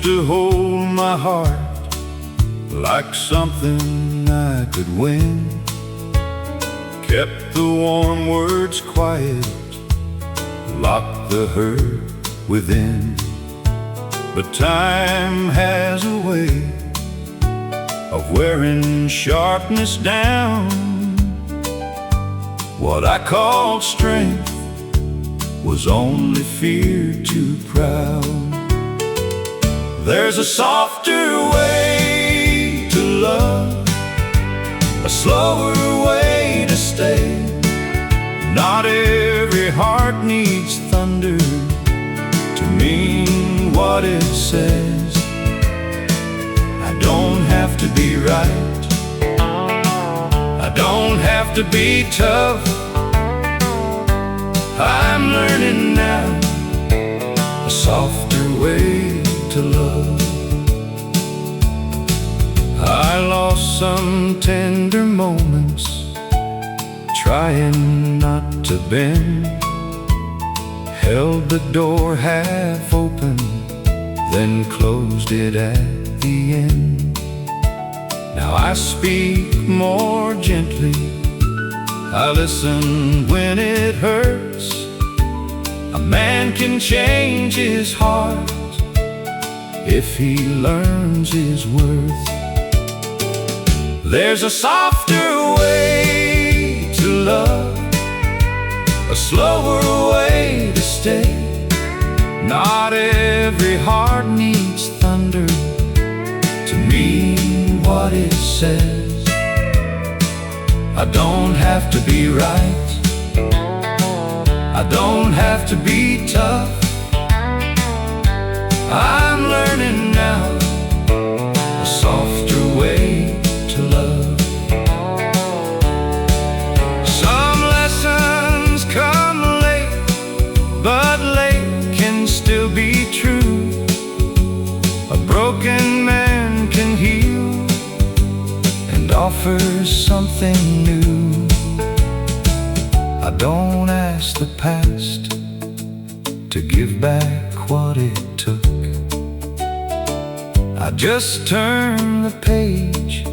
to hold my heart like something I could win. Kept the warm words quiet, locked the hurt within. But time has a way of wearing sharpness down. What I called strength was only fear too proud. There's a softer way to love, a slower way to stay. Not every heart needs thunder to mean what it says. I don't have to be right, I don't have to be tough. I'm learning now a softer way to love. I lost some tender moments trying not to bend. Held the door half open, then closed it at the end. Now I speak more gently, I listen when it hurts. A man can change his heart if he learns his worth. There's a softer way to love, a slower way to stay. Not every heart needs thunder to mean what it says. I don't have to be right, I don't have to be tough. I'm learning now a softer way to love. Some lessons come late, but late can still be true. A broken man can heal and offer something new. I don't ask the past to give back what it took. I just turn the page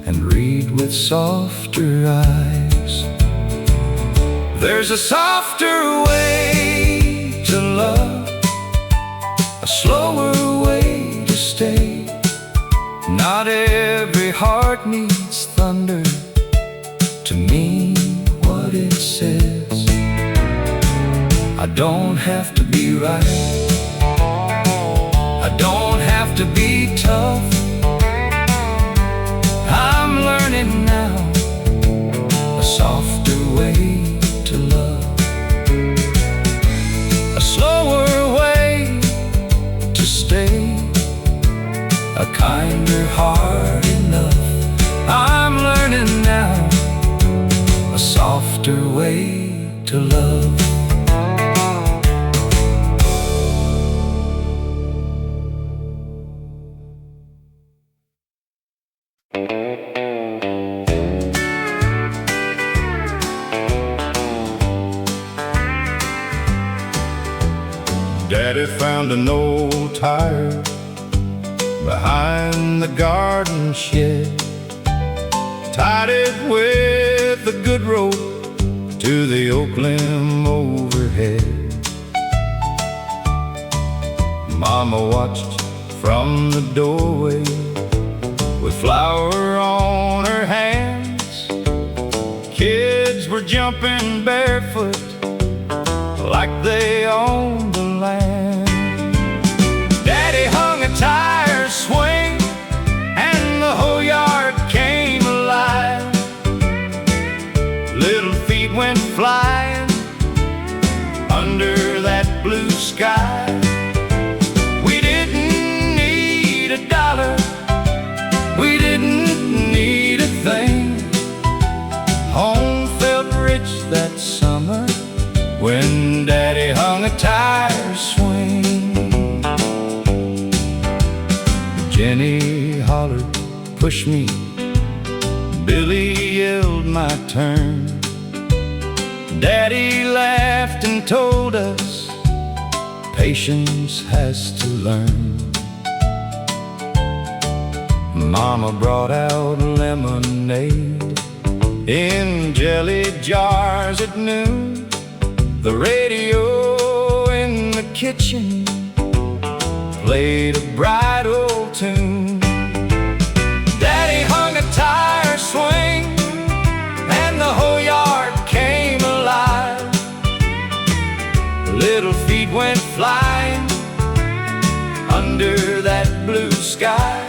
and read with softer eyes. There's a softer way to love, a slower way to stay. Not every heart needs thunder to mean what it says. I don't have to be right, I don't have to be tough. I'm learning now a softer way to love, a slower way to stay, a kinder heart enough. I'm learning now a softer way to love. Daddy found an old tire behind the garden shed, tied it with a good rope to the oak limb overhead. Mama watched from the doorway with flour on her hands. Kids were jumping barefoot like they owned the land. Daddy hung a tire swing and the whole yard came alive. Little feet went flying under that blue sky. We didn't need $1, we didn't need a thing. Home felt rich that summer when Daddy hung a tire swing. Jenny hollered, "Push me." Billy yelled, "My turn." Daddy laughed and told us patience has to learn. Mama brought out lemonade in jelly jars at noon. The radio in the kitchen played a bright old tune. Daddy hung a tire swing and the whole yard came alive. Little feet went flying under that blue sky.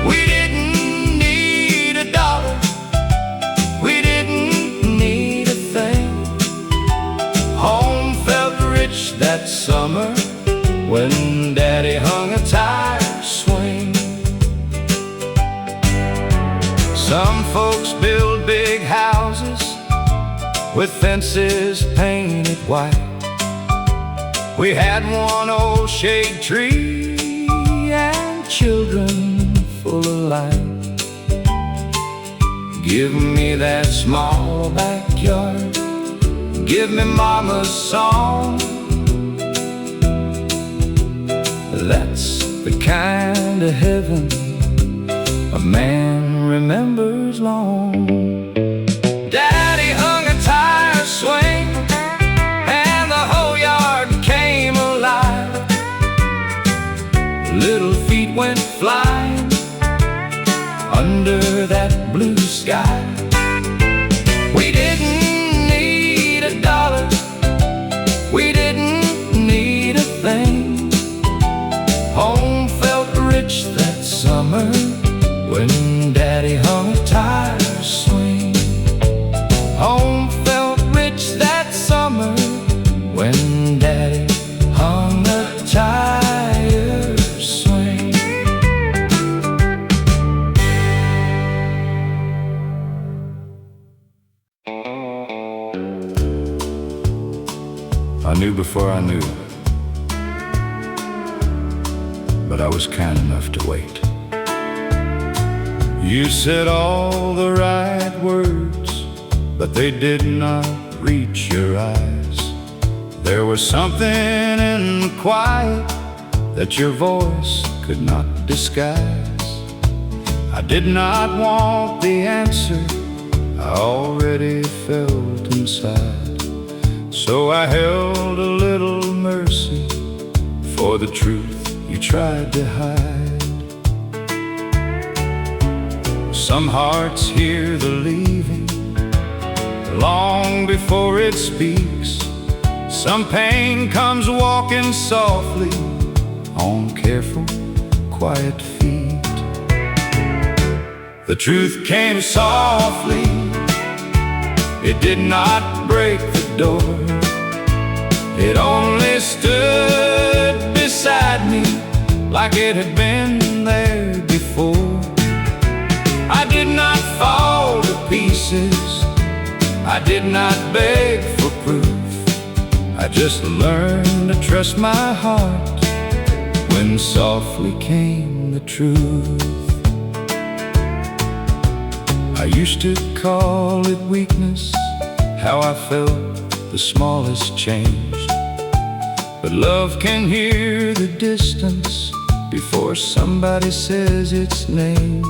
We didn't need a dollar, we didn't need a thing. Home felt rich that summer when Daddy hung a tire swing. Some folks build big houses with fences painted white. We had one old shade tree and children full of light. Give me that small backyard, give me Mama's song. That's the kind of heaven a man remembers long. Daddy hung a tire swing and the whole yard came alive. Little feet went flying under that blue sky. We didn't need a dollar, we didn't need a thing. Home felt rich that summer when Daddy hung a tire swing. Home felt rich that summer when Daddy hung a tire swing. I knew before I knew, but I was kind enough to wait. You said all the right words, but they did not reach your eyes. There was something in the quiet that your voice could not disguise. I did not want the answer I already felt inside, so I held a little mercy for the truth you tried to hide. Some hearts hear the leaving long before it speaks. Some pain comes walking softly on careful, quiet feet. The truth came softly, it did not break the door. It only stood beside me like it had been there before. I did not fall to pieces, I did not beg for proof. I just learned to trust my heart when softly came the truth. I used to call it weakness, how I felt the smallest change. But love can hear the distance before somebody says its name.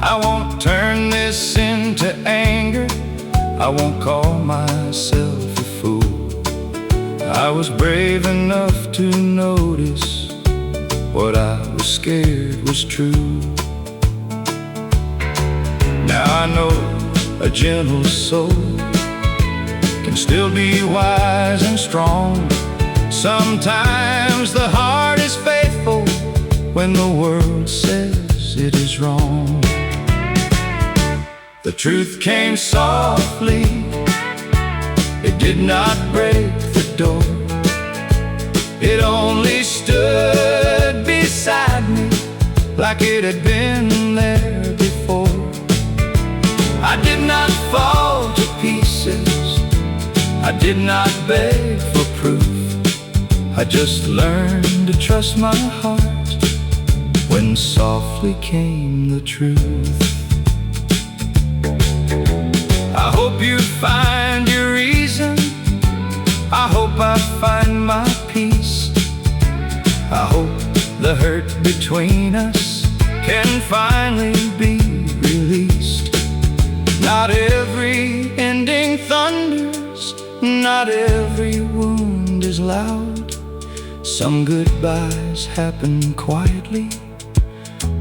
I won't turn this into anger, I won't call myself a fool. I was brave enough to notice what I was scared was true. Now I know a gentle soul can still be wise and strong. Sometimes the heart is faithful when the world says it is wrong. The truth came softly, it did not break the door. It only stood beside me like it had been there before. I did not fall to pieces, I did not beg for proof. I just learned to trust my heart when softly came the truth. I hope you find your reason, I hope I find my peace. I hope the hurt between us can finally be released. Not every ending thunders, not every wound is loud. Some goodbyes happen quietly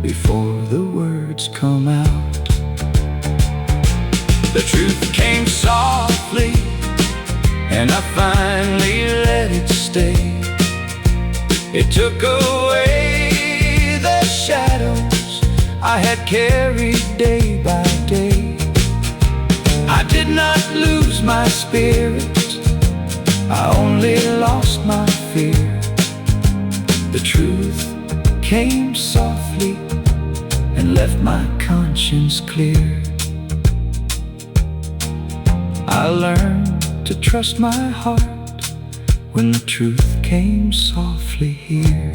before the words come out. The truth came softly, and I finally let it stay. It took away the shadows I had carried day by day. I did not lose my spirit, I only lost my fear. The truth came softly and left my conscience clear. I learned to trust my heart when the truth came softly here.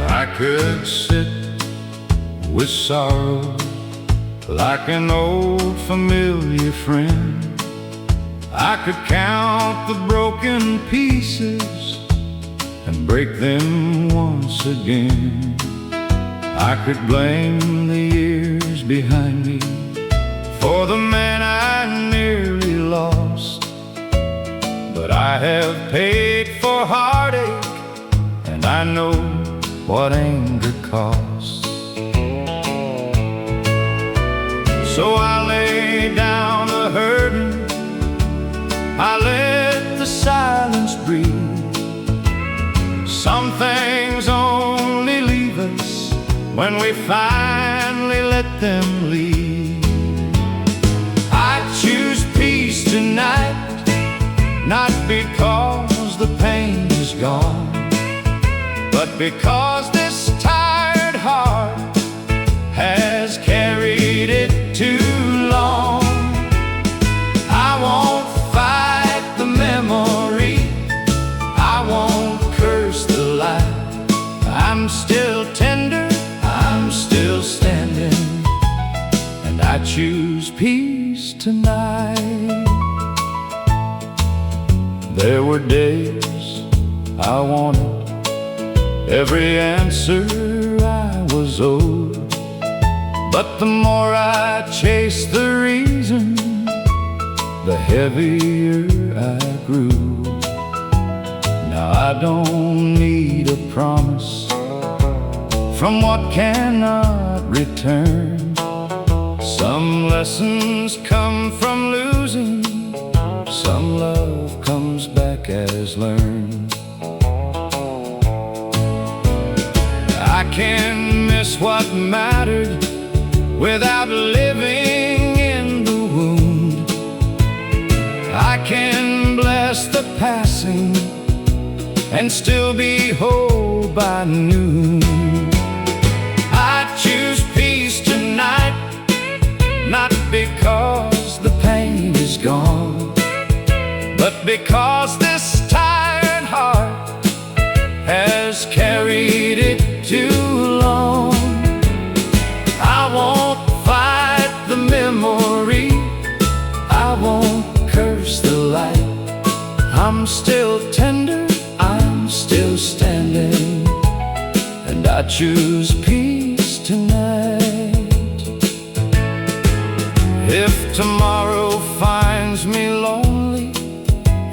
I could sit with sorrow like an old familiar friend. I could count the broken pieces and break them once again. I could blame the years behind me for the man I nearly lost. But I have paid for heartache, and I know what anger costs. So I lay down the hurting, I let the silence breathe. Some things only leave us when we finally let them leave. I choose peace tonight, not because the pain is gone, but because this tired heart has carried it too long. I won't fight the memory, I won't curse the light. I'm still tender, I'm still standing, and I choose peace tonight. There were days I wanted every answer I was owed, but the more I chased the reason, the heavier I grew. Now I don't need a promise from what cannot return. Some lessons come from losing, some love comes back as learned. I can miss what mattered without living in the wound. I can bless the passing and still be whole by noon. I choose peace tonight, not because the pain is gone, but because this tired heart has carried it too long. I won't fight the memory, I won't curse the light. I'm still tender, I'm still standing, and I choose peace tonight. If tomorrow finds me lonely,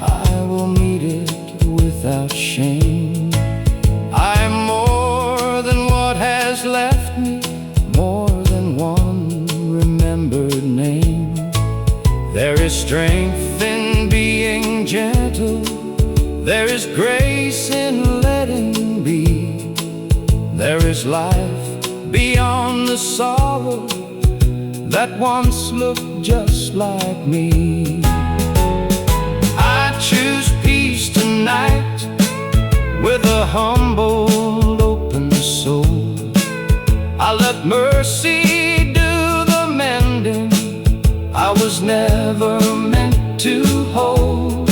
I will meet it without shame. I'm more than what has left me, more than one remembered name. There is strength in being gentle, there is grace in letting be. There is life beyond the sorrow that once looked just like me. I choose peace tonight with a humble, open soul. I let mercy do the mending I was never meant to hold.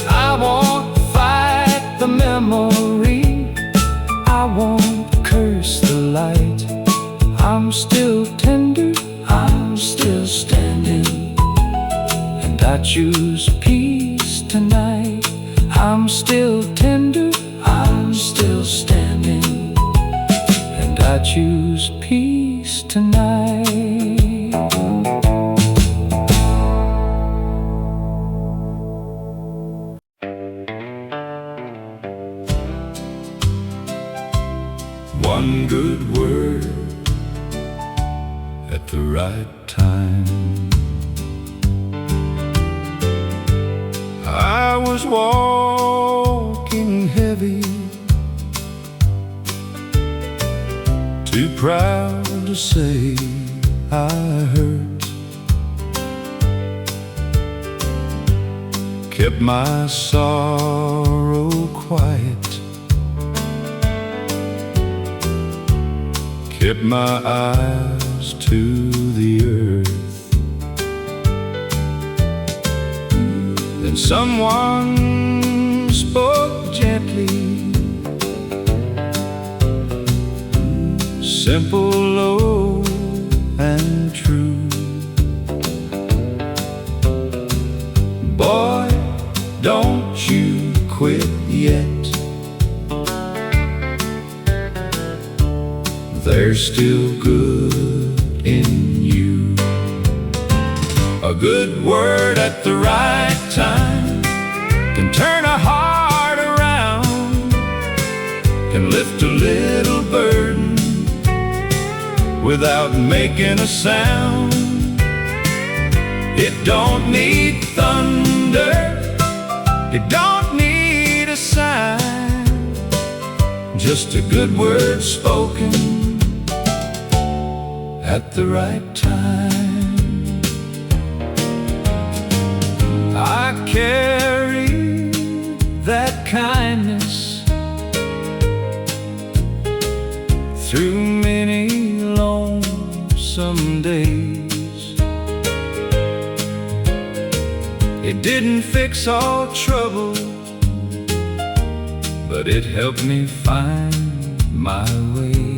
I won't fight the memory, curse the light. I'm still tender, I'm still standing, and I choose peace tonight. I'm still tender, I'm still standing, and I choose peace tonight. One good word at the right time. I was walking heavy, too proud to say I hurt. Kept my sorrow quiet, kept my eyes to the earth. Then someone spoke gently, simple, low, and true. Boy, don't you quit yet. There's still good in you. A good word at the right time can turn a heart around, can lift a little burden without making a sound. It don't need thunder, it don't need a sign, just a good word spoken at the right time. I carry that kindness through many lonesome days. It didn't fix all trouble, but it helped me find my way.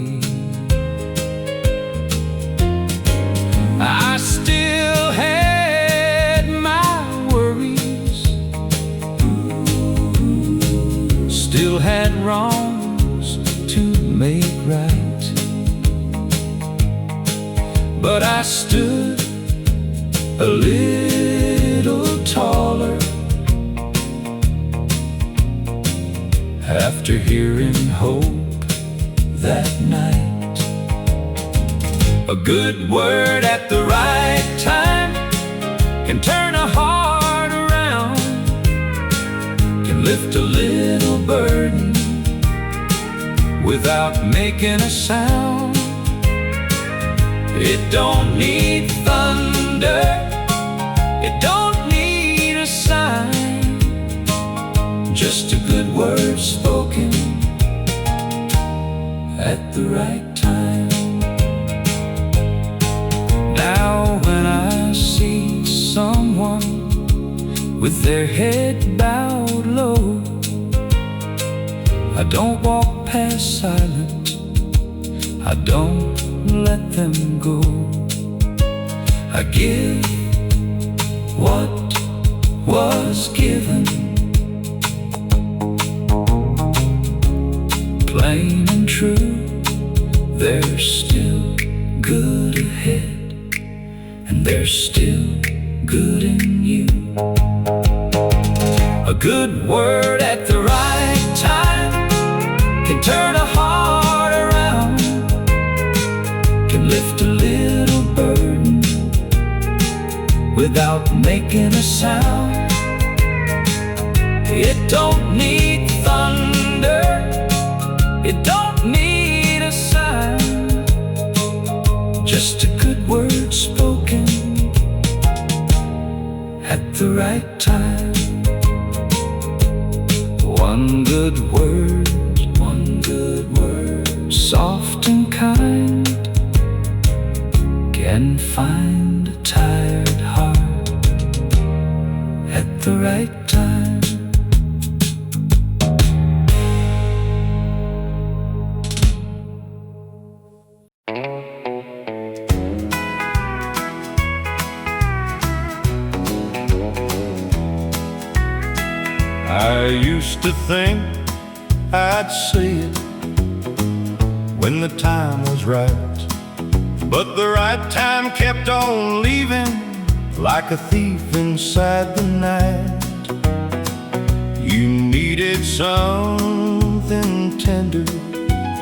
I still had my worries, still had wrongs to make right, but I stood a little taller after hearing hope that night. A good word at the right time can turn a heart around, can lift a little burden without making a sound. It don't need thunder, it don't need a sign, just a good word spoken at the right time. Now when I see someone with their head bowed low, I don't walk past silent, I don't let them go. I give what was given, plain and true. There's still good ahead, and there's still good in you. A good word at the right time can turn a heart around, can lift a little burden without making a sound. It don't need thunder, it don't need a sign, just a good word spoken at the right time. One good word, soft and kind, can find a tired heart at the right time. used to think I'd see it when the time was right, but the right time kept on leaving like a thief inside the night. You needed something tender,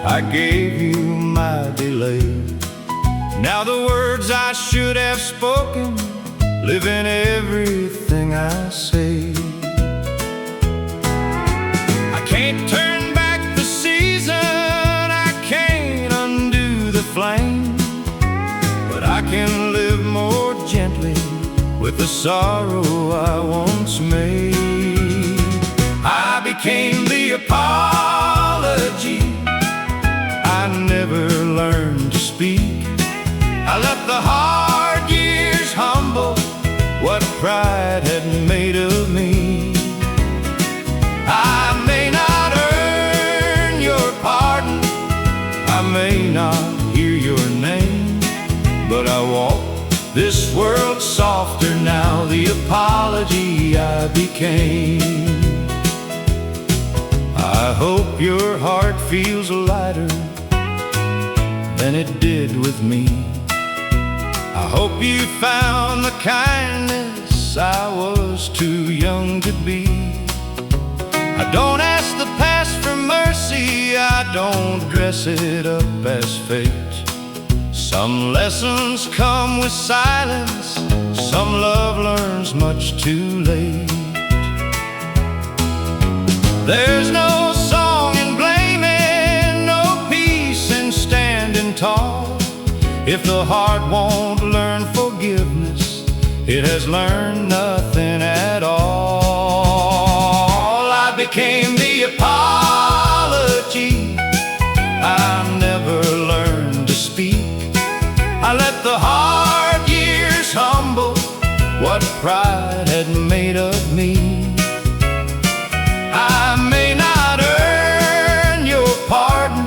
I gave you my delay. Now the words I should have spoken live in everything I say. I can't turn back the season, I can't undo the flame, but I can live more gently with the sorrow I once made. I became the apology I never learned to speak. I let the hard years humble what pride had made of me. I may not earn your pardon, I may not hear your name, but I walk this world softer now, the apology I became. I hope your heart feels lighter than it did with me. I hope you found the kindness I was too young to be. I don't ask the past for mercy, I don't dress it up as fate. Some lessons come with silence, some love learns much too late. There's no song in blaming, no peace in standing tall. If the heart won't learn forgiveness, it has learned nothing at all. I became the apology I never learned to speak. I let the hard years humble what pride had made of me. I may not earn your pardon,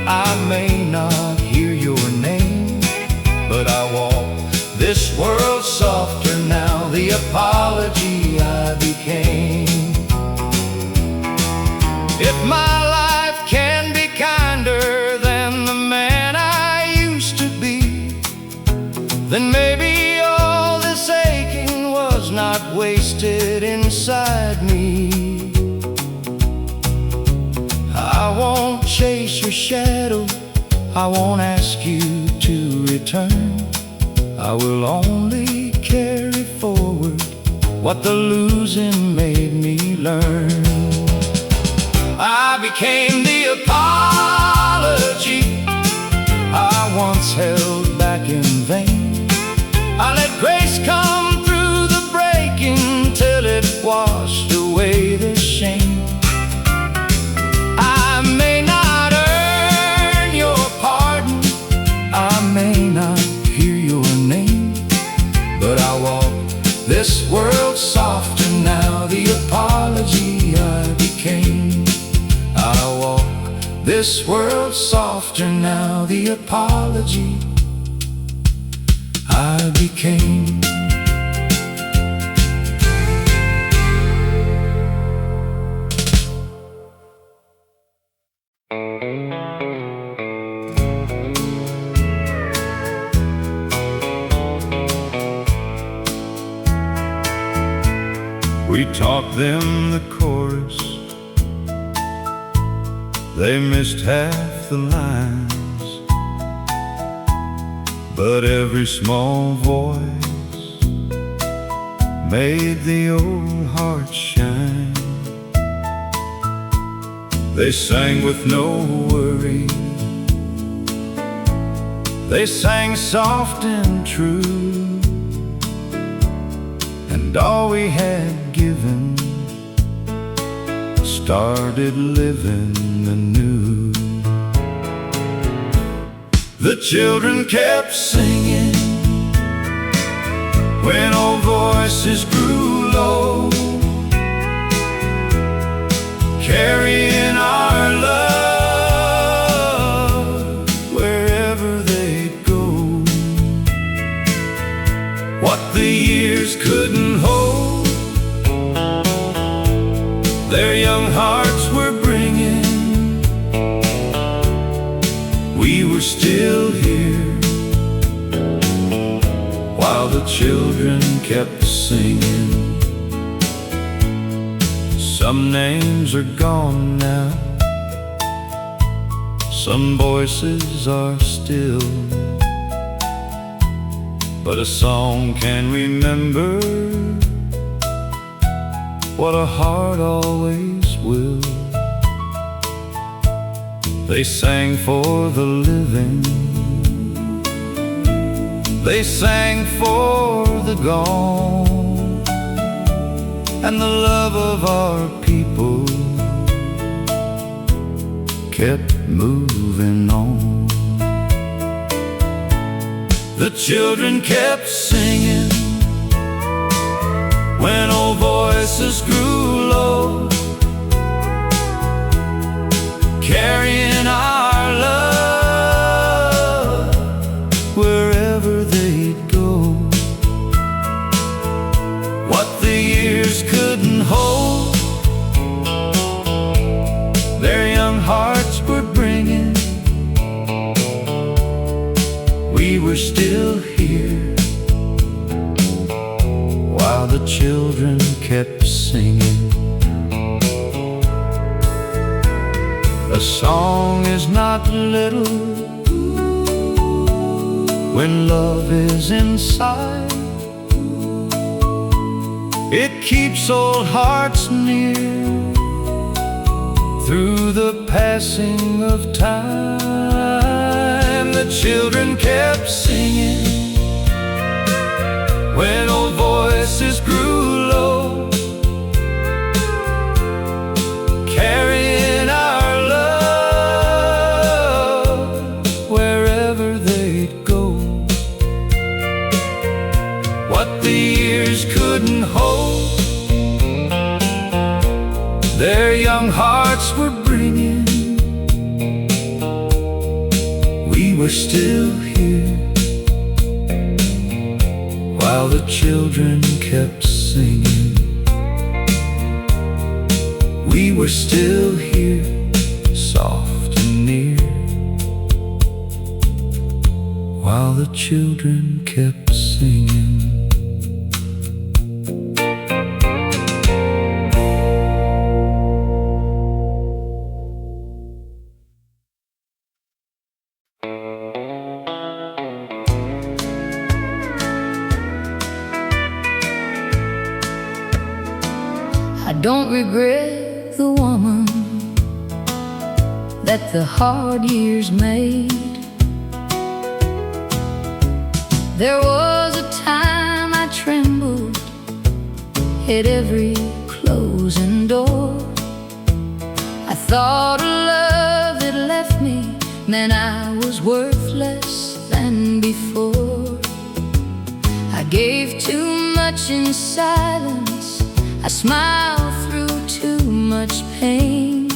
I may not hear your name, but I walk this world softer now, the apology I became. If my life can be kinder than the man I used to be, then maybe all this aching was not wasted inside me. I won't chase your shadow, I won't ask you to return. I will only carry forward what the losing made me learn. I became the apology I once held back in vain. I let grace come through the breaking till it washed away the shame. I may not earn your pardon, I may not hear your name, but I walk this world softer now, the apology I became. I walk this world softer now, the apology I became. We taught them the chorus, they missed half the lines, but every small voice made the old heart shine. They sang with no worry, they sang soft and true, and all we had given started living anew. The children kept singing when old voices grew low, carrying our love wherever they'd go. What the years couldn't hold, their young were still here, while the children kept singing. Some names are gone now, some voices are still, but a song can remember what a heart always will. They sang for the living, they sang for the gone, and the love of our people kept moving on. The children kept singing when old voices grew low, carrying our love wherever they'd go. What the years couldn't hold, their young hearts were bringing. We were still here, while the children kept singing. A song is not little when love is inside. It keeps old hearts near through the passing of time. The children kept singing when old voices grew low, carrying our love wherever they'd go. What the years couldn't hold, their young hearts were bringing. We were still here, while the children kept singing. We were still here, soft and near, while the children kept singing. I don't regret the woman that the hard years made. There was a time I trembled at every closing door. I thought a love that left me meant I was worthless than before. I gave too much in silence, I smiled through too much pain,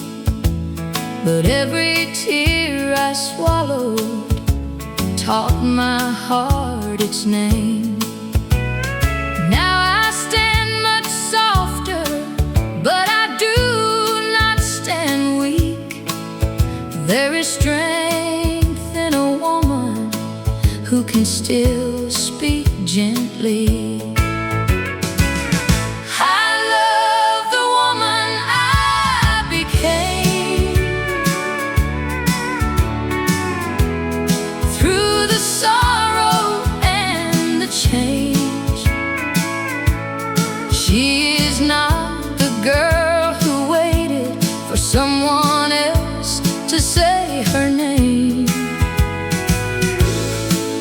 but every tear I swallowed taught my heart its name. Now I stand much softer, but I do not stand weak. There is strength in a woman who can still speak gently. She is not the girl who waited for someone else to say her name.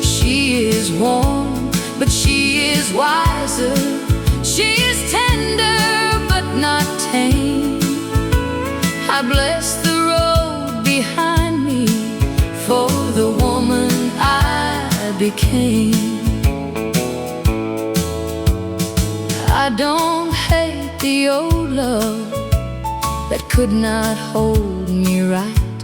She is warm, but she is wiser. She is tender, but not tame. I bless the road behind me for the woman I became. I don't hate the old love that could not hold me right.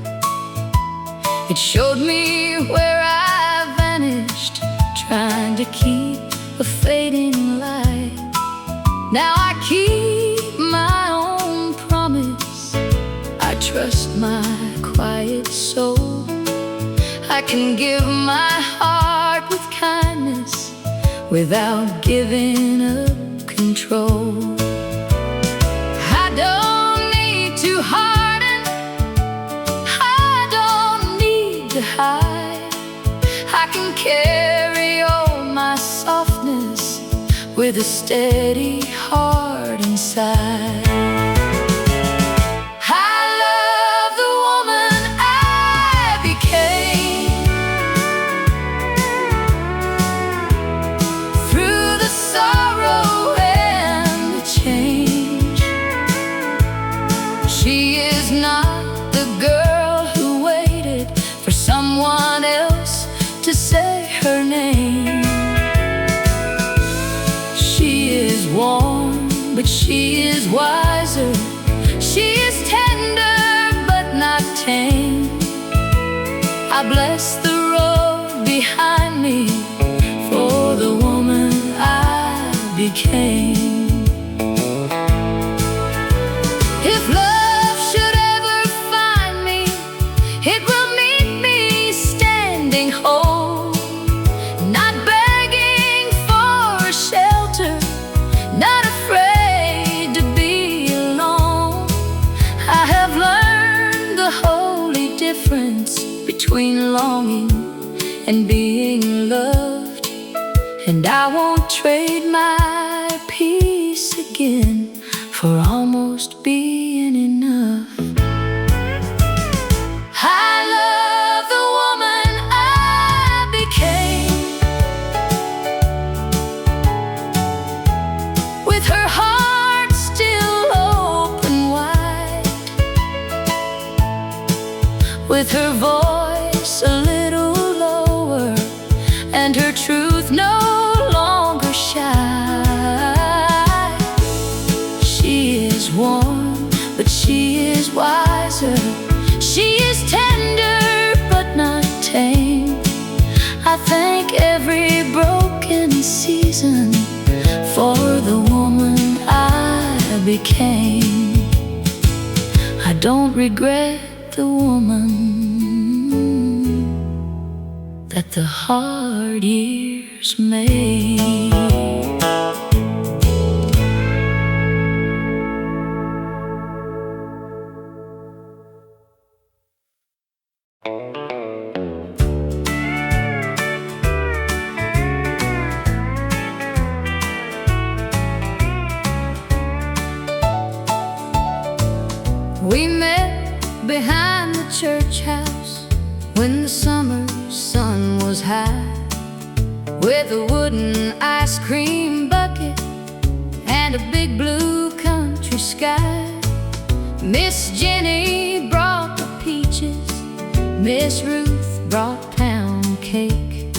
It showed me where I vanished, trying to keep a fading light. Now I keep my own promise, I trust my quiet soul. I can give my heart with kindness without giving up control. I don't need to harden, I don't need to hide. I can carry all my softness with a steady heart inside. She is not the girl who waited for someone else to say her name. She is warm, but she is wiser. She is tender, but not tame. I bless the road behind me for the woman I became. If love should ever find me, it will meet me standing whole, not begging for shelter, not afraid to be alone. I have learned the holy difference between longing and being loved, and I won't trade my peace again for almost being enough. I love the woman I became, with her heart still open wide, with her voice a little lower, and her truth no longer shy. She is warm, but she is wiser. She is tender, but not tame. I thank every broken season for the woman I became. I don't regret the woman that the hard years made. We met behind the church house when the summer sun was high, with a wooden ice cream bucket and a big blue country sky. Miss Jenny brought the peaches, Miss Ruth brought pound cake,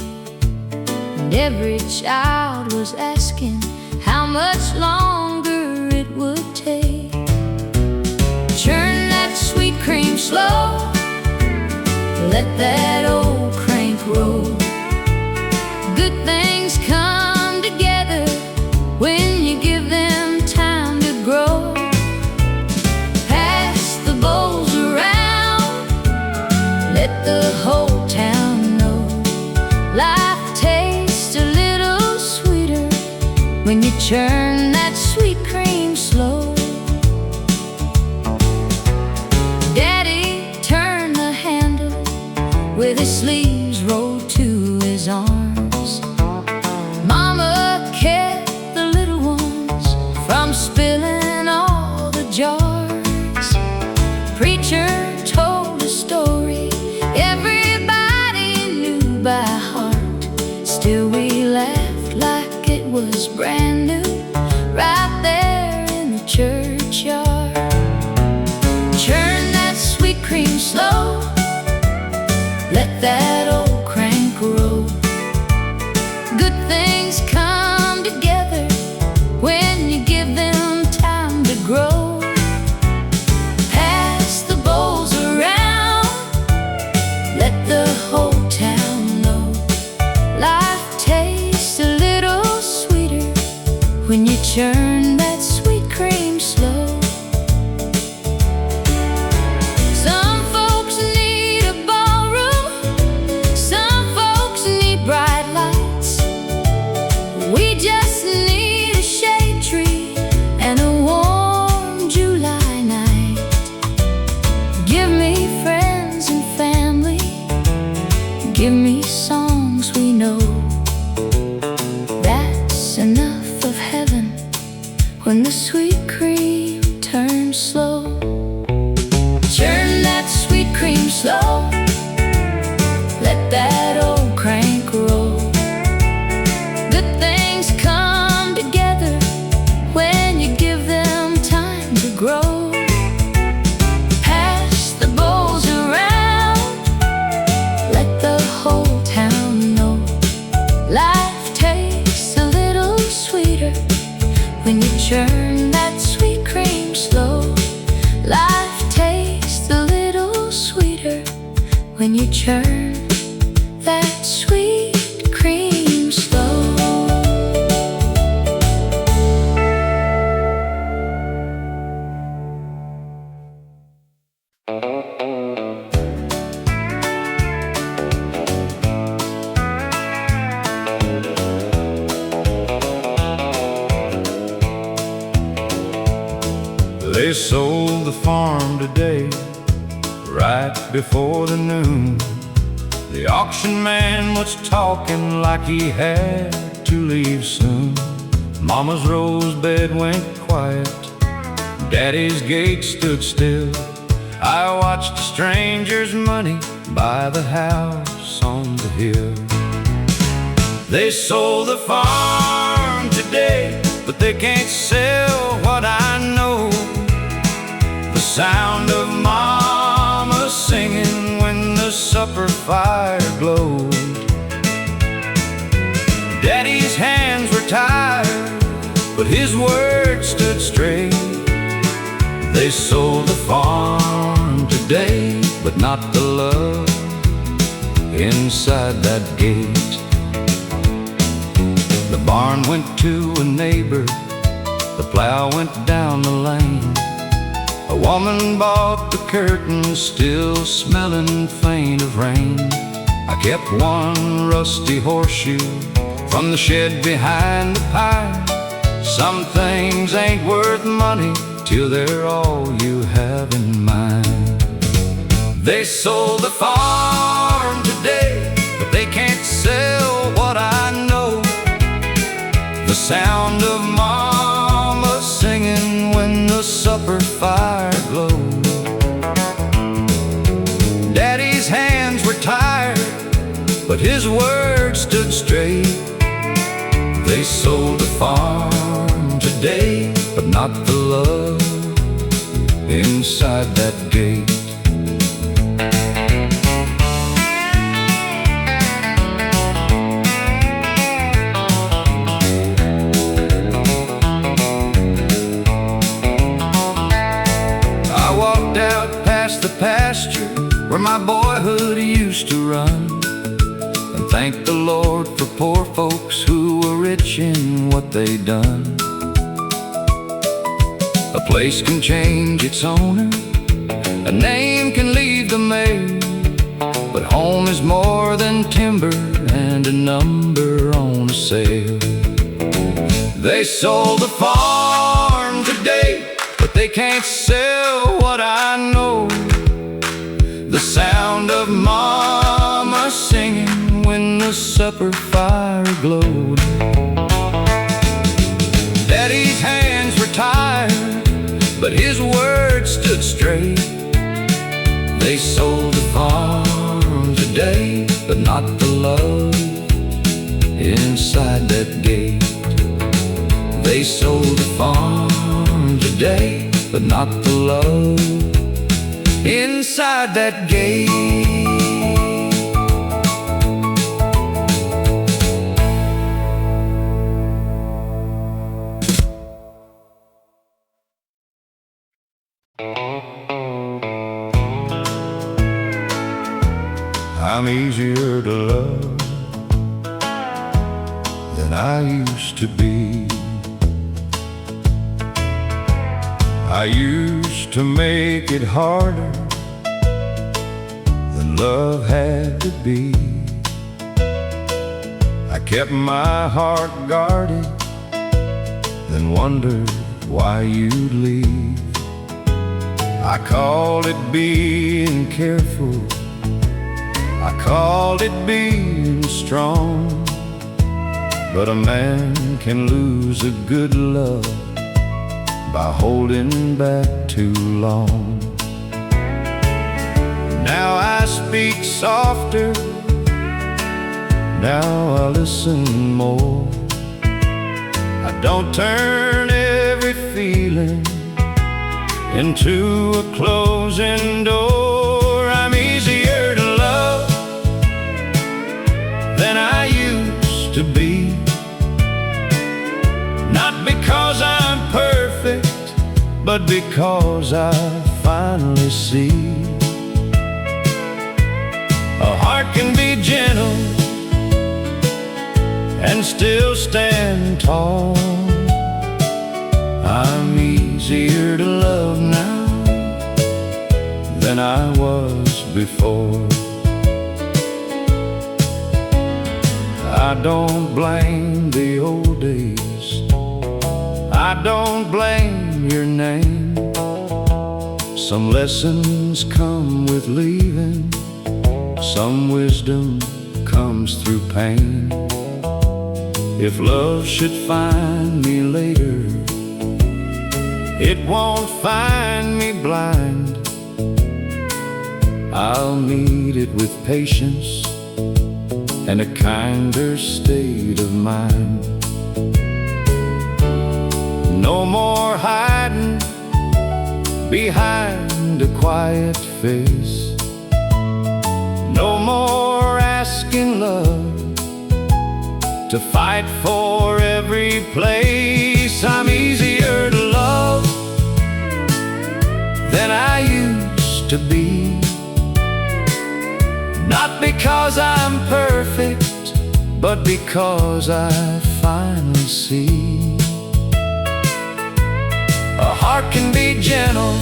and every child was asking how much longer it would take. Churn that sweet cream slow, let that old crank roll. Good things come together when you give them time to grow. Pass the bowls around, let the whole town know. Life tastes a little sweeter when you churn that sweet cream slow. Daddy turned the handle with his sleeves rolled to his arms. Mama kept the little ones from spilling all the jars. Preacher told a story everybody knew by heart. Still we laughed like it was brand new, right there in the churchyard. Churn that sweet cream slow, let that old crank roll. Good things come together when you give them time to grow. Pass the bowls around, let the whole town know. Life tastes a little sweeter many songs we know. That's enough of heaven when the sweet cream turns slow. Churn that sweet cream slow, let that old crank roll. Good things come together when you give them time to grow. Pass the bowls around, let the whole town know. Life tastes a little sweeter when you churn that sweet cream slow. Life tastes a little sweeter when you churn that sweet cream slow. They sold the farm today, right before the noon. The auction man was talking like he had to leave soon. Mama's rose bed went quiet, Daddy's gate stood still. I watched a stranger's money buy the house on the hill. They sold the farm today, but they can't sell what I know. The sound of Mama singing when the supper fire glowed. Daddy's hands were tired, but his words stood straight. They sold the farm today, but not the love inside that gate. The barn went to a neighbor, the plow went down the lane. A woman bought the curtains, still smelling faint of rain. I kept one rusty horseshoe from the shed behind the pile. Some things ain't worth money till they're all you have in mind. They sold the farm today, but they can't sell what I know. The sound of Mama singing when the supper fire glowed. Daddy's hands were tired, but his words stood straight. They sold the farm today, but not the love inside that gate. The pasture where my boyhood used to run, and thank the Lord for poor folks who were rich in what they done. A place can change its owner, a name can leave the mayor, but home is more than timber and a number on a sale. They sold the farm today, but they can't sell what I know. The sound of Mama singing when the supper fire glowed. Daddy's hands were tired, but his words stood straight. They sold the farm today, but not the love inside that gate. They sold the farm today, but not the love inside that gate. I'm easier to love than I used to be. I used to make it harder than love had to be. I kept my heart guarded, then wondered why you'd leave. I called it being careful, I called it being strong, but a man can lose a good love by holding back too long. Now I speak softer, now I listen more. I don't turn every feeling into a closing door. I'm easier to love than I used to be. Not because I'm perfect, but because I finally see a heart can be gentle and still stand tall. I'm easier to love now than I was before. I don't blame the old days, I don't blame your name. Some lessons come with leaving, some wisdom comes through pain. If love should find me later, it won't find me blind. I'll meet it with patience and a kinder state of mind. No more hiding behind a quiet face, no more asking love to fight for every place. I'm easier to love than I used to be. Not because I'm perfect, but because I finally see a heart can be gentle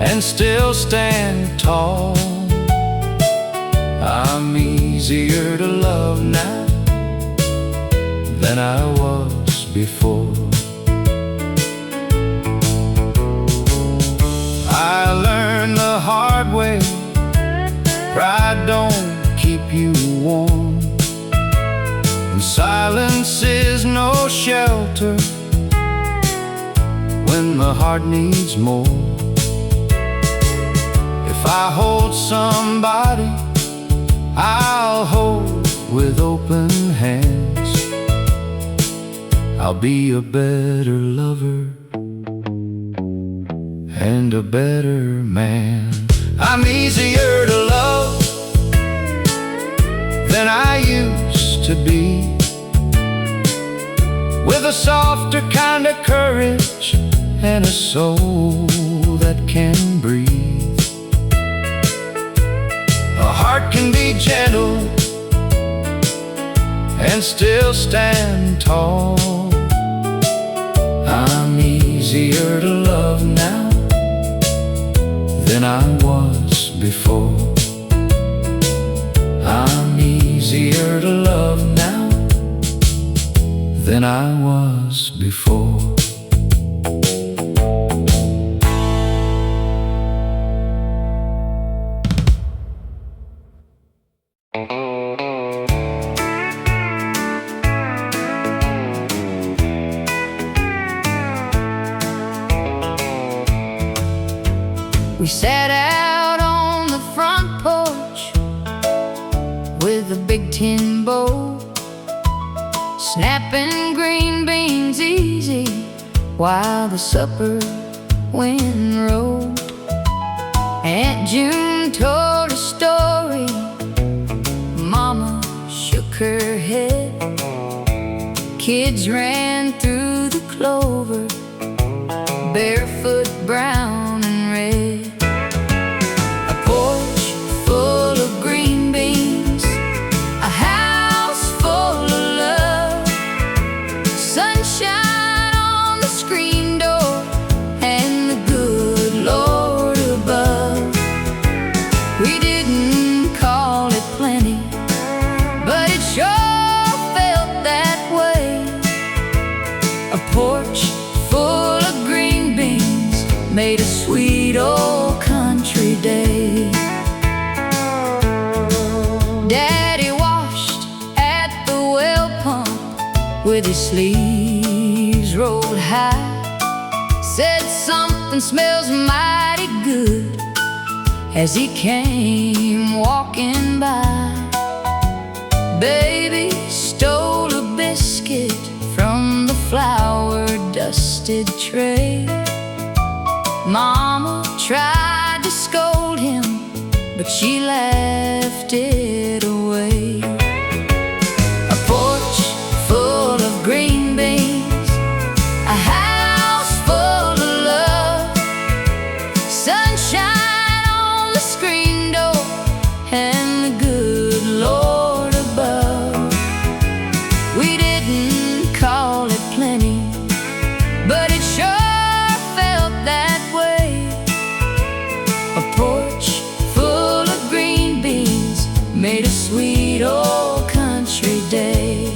and still stand tall. I'm easier to love now than I was before. I learned the hard way, pride don't keep you warm, and silence is no shelter when the heart needs more. If I hold somebody, I'll hold with open hands. I'll be a better lover and a better man. I'm easier to love than I used to be, with a softer kind of courage and a soul that can breathe. A heart can be gentle and still stand tall. I'm easier to love now than I was before. I'm easier to love now than I was before. We sat out on the front porch with a big tin bowl, snapping green beans easy while the supper wind rolled. Aunt June told a story, Mama shook her head. Kids ran through the clover, barefoot, brown and red. A porch full of green beans, a house full of love, sunshine on the screen door, and the good Lord above. We didn't call it plenty, but it sure felt that way. A porch full of green beans made a sweet old country day. with his sleeves rolled high, said something smells mighty good as he came walking by. Baby stole a biscuit from the flour-dusted tray. Mama tried to scold him, but she laughed it away. A porch full of green beans, a house full of love, sunshine on the screen door, and the good Lord above. We didn't call it plenty, but it sure felt that way. A porch full of green beans made a sweet old country day.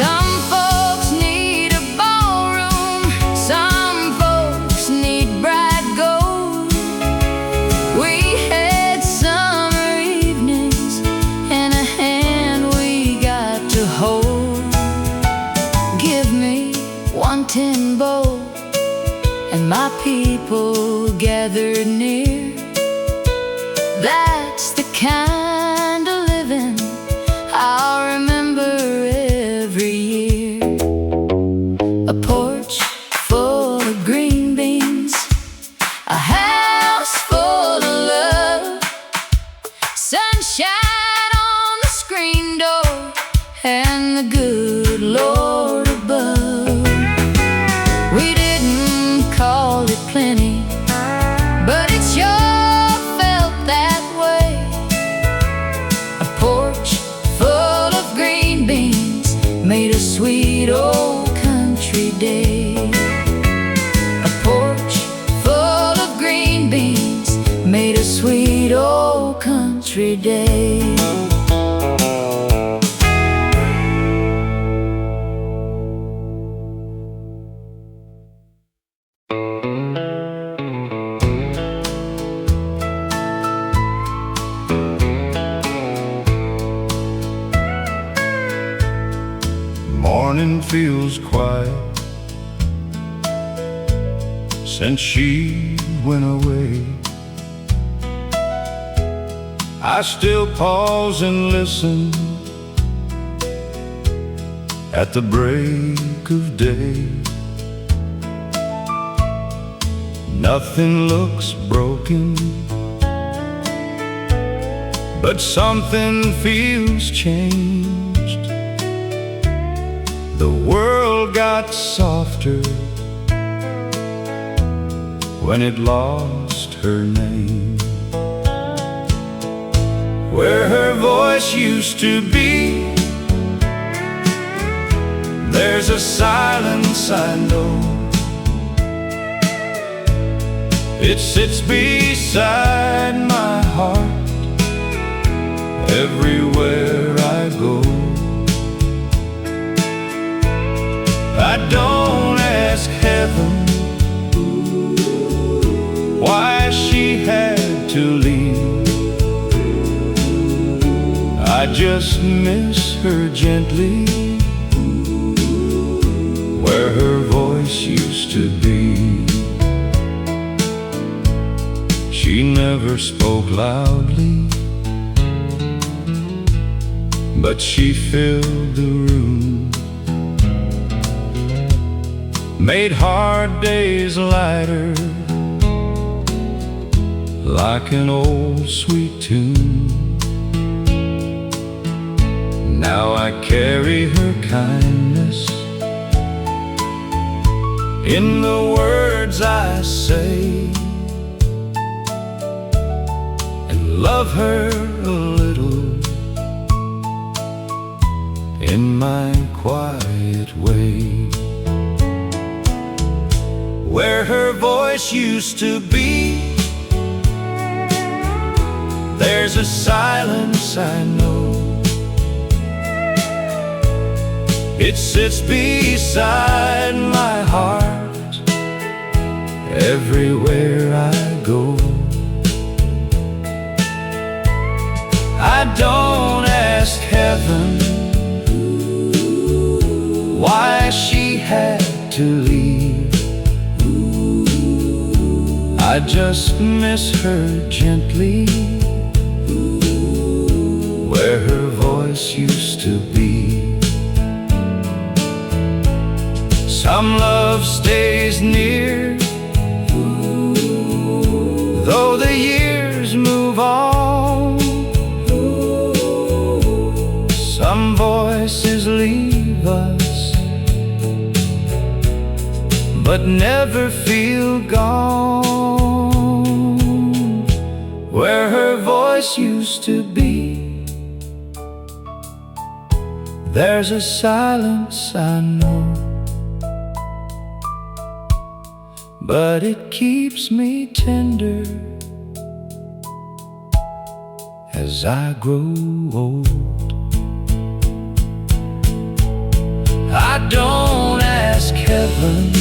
Some folks need a ballroom, some folks need bright gold. We had summer evenings and a hand we got to hold. Give me one tin bowl and my people gathered near. That's the kind of living I'll remember every year. A porch full of green beans, a house full of love, sunshine on the screen door, and the good Lord above. We didn't call it plenty, but it sure felt that way. A porch full of green beans made a sweet old country day. A porch full of green beans made a sweet old country day. Morning feels quiet since she went away. I still pause and listen at the break of day. Nothing looks broken, but something feels changed. The world got softer when it lost her name. Where her voice used to be, there's a silence I know. It sits beside my heart everywhere I go. I don't ask heaven why she had to leave. I just miss her gently where her voice used to be. She never spoke loudly, but she filled the room, made hard days lighter like an old sweet tune. Now I carry her kindness in the words I say, and love her a little in my quiet way. Where her voice used to be, there's a silence I know. It sits beside my heart everywhere I go. I don't ask heaven I just miss her gently, where her voice used to be. Some love stays near, though the years move on. Some voices leave us, but never feel gone, where her voice used to be. There's a silence I know, but it keeps me tender as I grow old. I don't ask heaven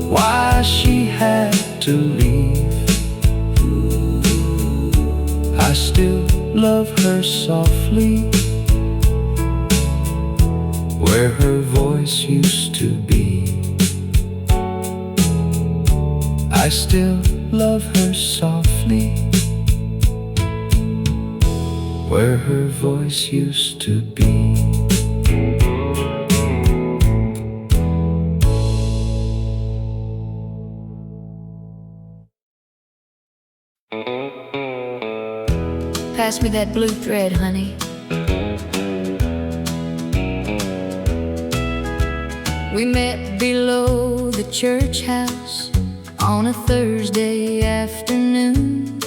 why she had to leave. I still love her softly, where her voice used to be. I still love her softly, where her voice used to be. Pass me that blue thread, honey. We met below the church house on a Thursday afternoon,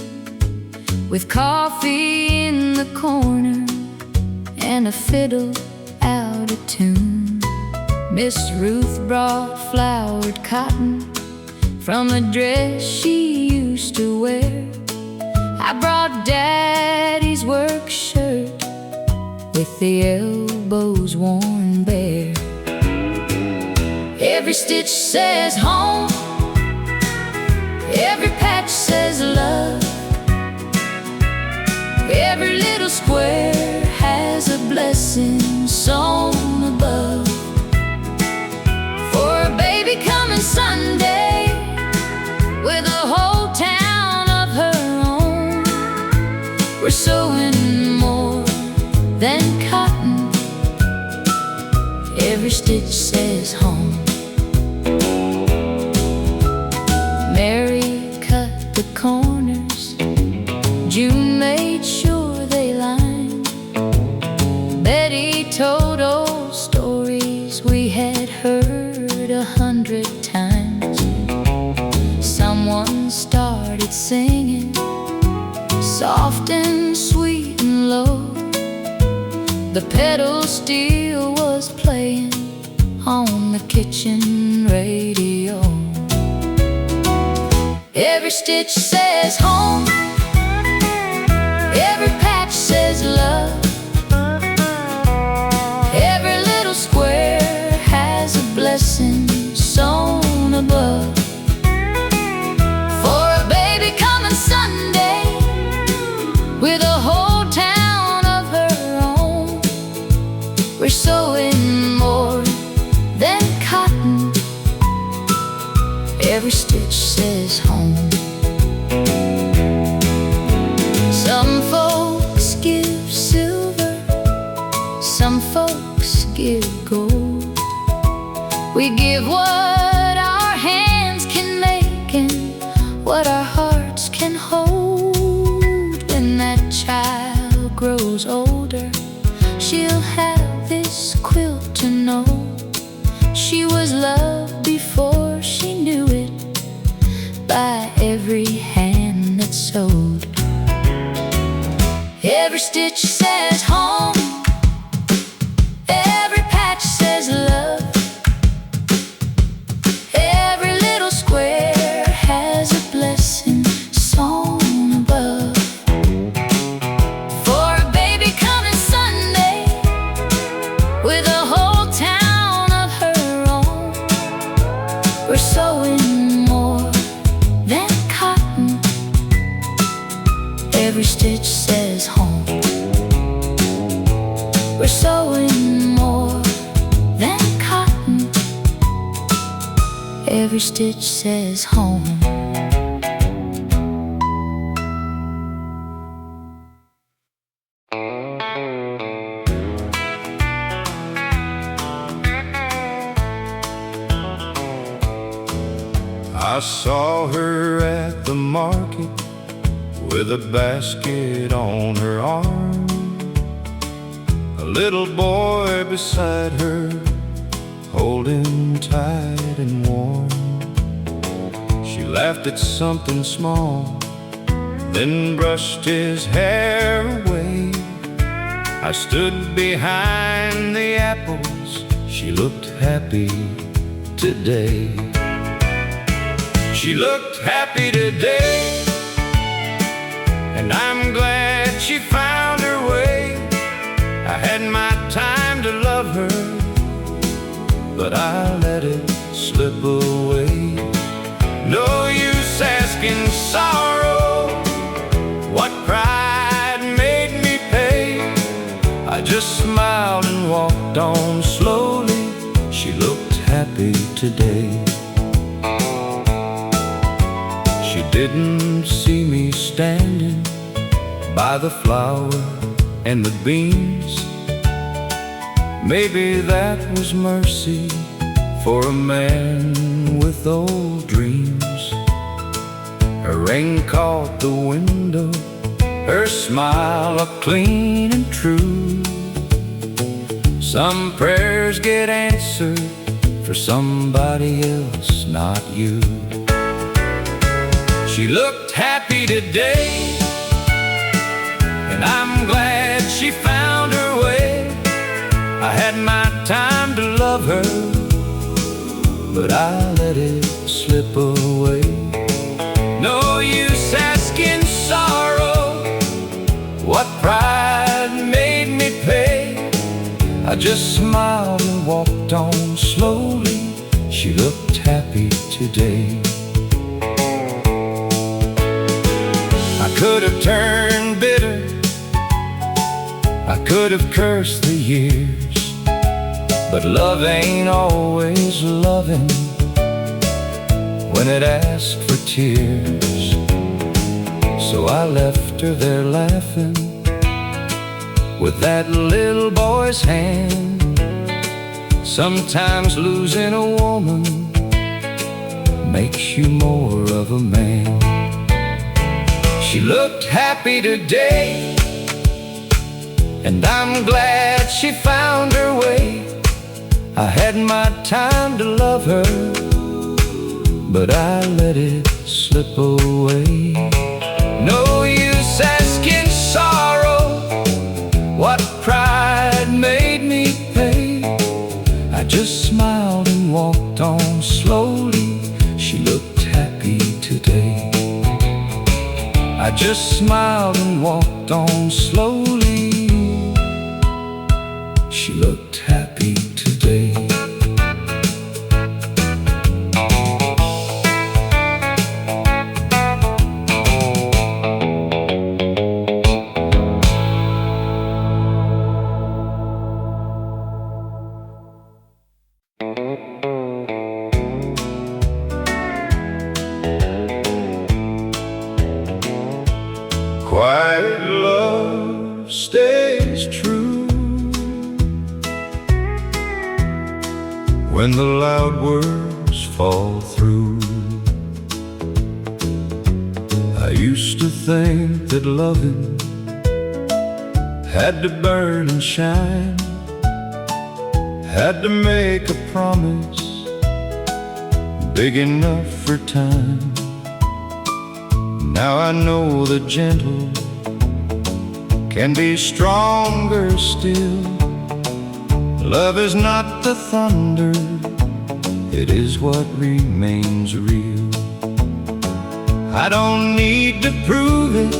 with coffee in the corner and a fiddle out of tune. Miss Ruth brought flowered cotton from a dress she used to wear. I brought Daddy's work shirt with the elbows worn bare. Every stitch says home, every patch says love, every little square has a blessing sewn above. For a baby coming Sunday with a whole town of her own, we're sewing more than cotton. Every stitch says home. Mary cut the corners, June made sure they lined. Betty told old stories we had heard 100 times. Someone started singing, soft and sweet and low. The pedal steel was playing on the kitchen radio. Every stitch says home, every patch says love, every little square has a blessing sewn above. For a baby coming Sunday with a whole town of her own, we're sewing more than cotton. Every stitch says home. Some folks give silver, some folks give gold. We give what our hands can make and what our hearts can hold. When that child grows older, she'll have this quilt to know she was loved before she knew it, by every hand that sewed. Every stitch says home, every patch says love, every little square has a blessing sewn above. For a baby coming Sunday with a whole town of her own, we're sewing more than cotton. Every stitch says home. We're sewing more than cotton. every stitch says home. I saw her at the market with a basket on her arm, a little boy beside her holding tight and warm. She laughed at something small, then brushed his hair away. I stood behind the apples. She looked happy today. She looked happy today, and I'm glad she found her way. I had my time to love her, but I let it slip away. No use asking sorrow what pride made me pay. I just smiled and walked on slowly. She looked happy today. She didn't see me standing by the flour and the beans. Maybe that was mercy for a man with old dreams. Her rain caught the window, her smile up clean and true. Some prayers get answered for somebody else, not you. She looked happy today, and I'm glad she found her way. I had my time to love her, but I let it slip away. No use asking sorrow what pride made me pay. I just smiled and walked on slowly. She looked happy today. I could have turned bitter, I could have cursed the years, but love ain't always loving when it asks for tears. So I left her there laughing with that little boy's hand. Sometimes losing a woman makes you more of a man. She looked happy today, and I'm glad she found her way. I had my time to love her, but I let it slip away. No use asking sorrow what pride made me pay. I just smiled and walked on slowly. She looked happy today. I just smiled and walked on slowly. She looked happy today. Quiet love stays true when the loud words fall through. I used to think that loving had to burn and shine, had to make a promise big enough for time. Now I know the gentle can be stronger still. Love is not the thunder, it is what remains real. I don't need to prove it,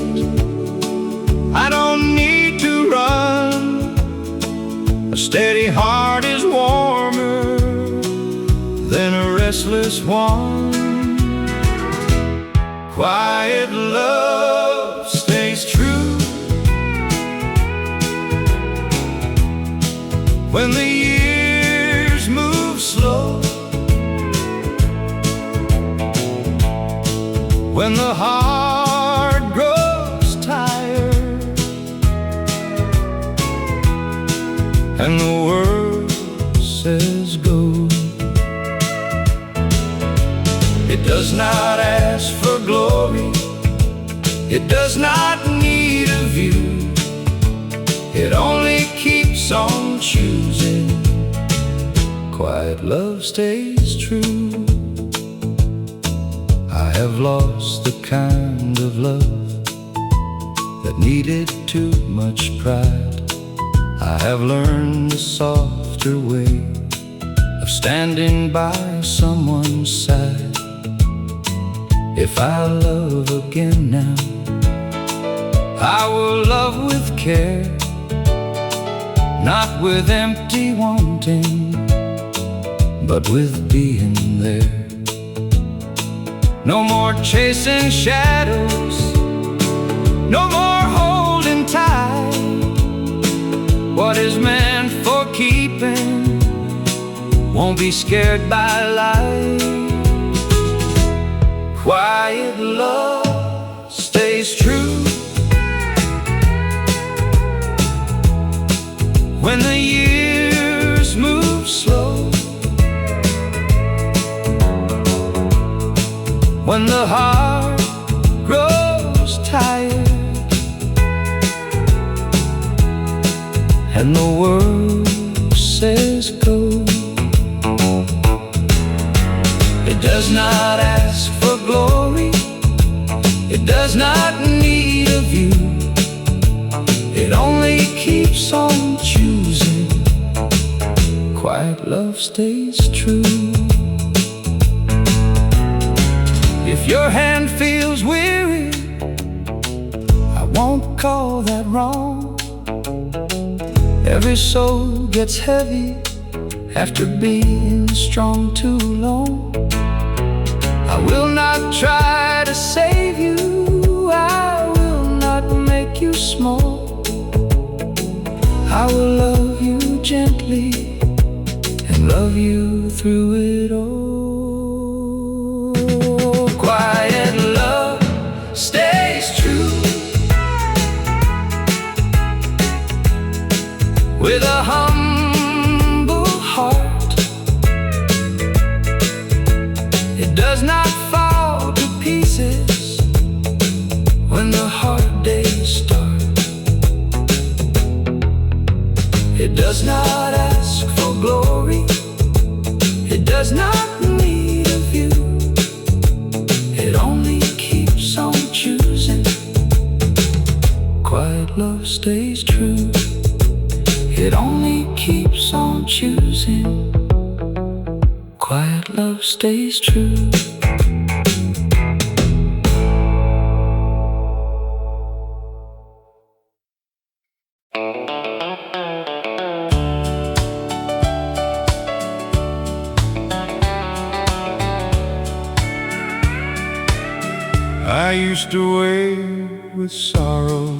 I don't need to run. A steady heart is warmer than a restless one. Quiet love stays true when the years move slow. when the heart grows tired and the world says go. It does not ask for glory, it does not need a view, it only keeps on choosing. Quiet love stays true. I have lost the kind of love that needed too much pride. I have learned the softer way of standing by someone's side. If I love again now, I will love with care, not with empty wanting, but with being there. No more chasing shadows, no more holding tight. What is meant for keeping won't be scared by light. Quiet love stays true when the years move slow, when the heart grows tired and the world says go. It does not ask for glory, it does not need a view, it only keeps on choosing. Quiet love stays true. If your hand feels weary, I won't call that wrong. Every soul gets heavy after being strong too long. I will not try to save you, I will not make you small. I will love you gently and love you through it all. Quiet love stays true with a humble heart. It does not fall to pieces when the hard days start. It does not ask for glory, it does not need a view, it only keeps on choosing. Quiet love stays true, it only keeps on choosing. Quiet love stays true. I used to wait with sorrow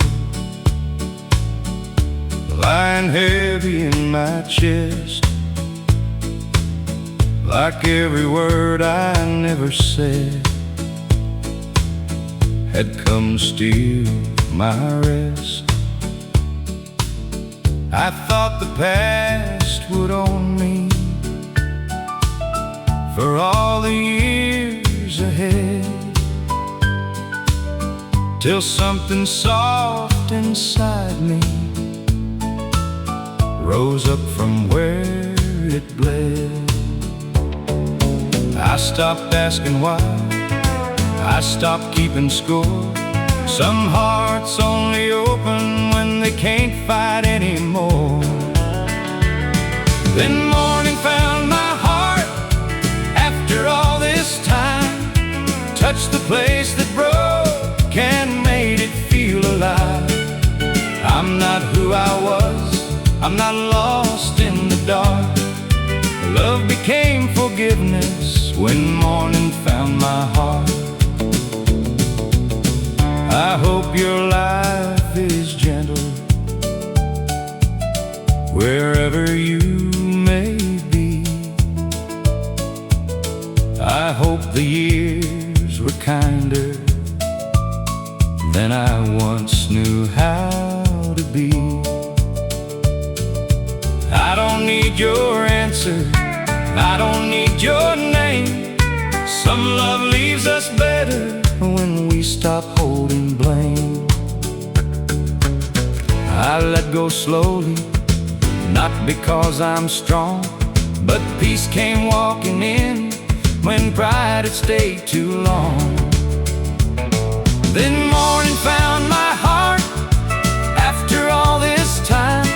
lying heavy in my chest, like every word I never said had come to steal my rest. I thought the past would own me for all the years ahead, till something soft inside me rose up from where it bled. I stopped asking why, I stopped keeping score. Some hearts only open when they can't fight anymore. Then morning found my heart after all this time, touched the place that broke and made it feel alive. I'm not who I was, I'm not lost in the dark. Love became forgiveness when morning found my heart. I hope your life is gentle wherever you may be. I hope the years were kinder than I once knew how to be. I don't need your answer, I don't need your name. Some love leaves us better when we stop holding blame. I let go slowly, not because I'm strong, but peace came walking in when pride had stayed too long. Then morning found my heart after all this time,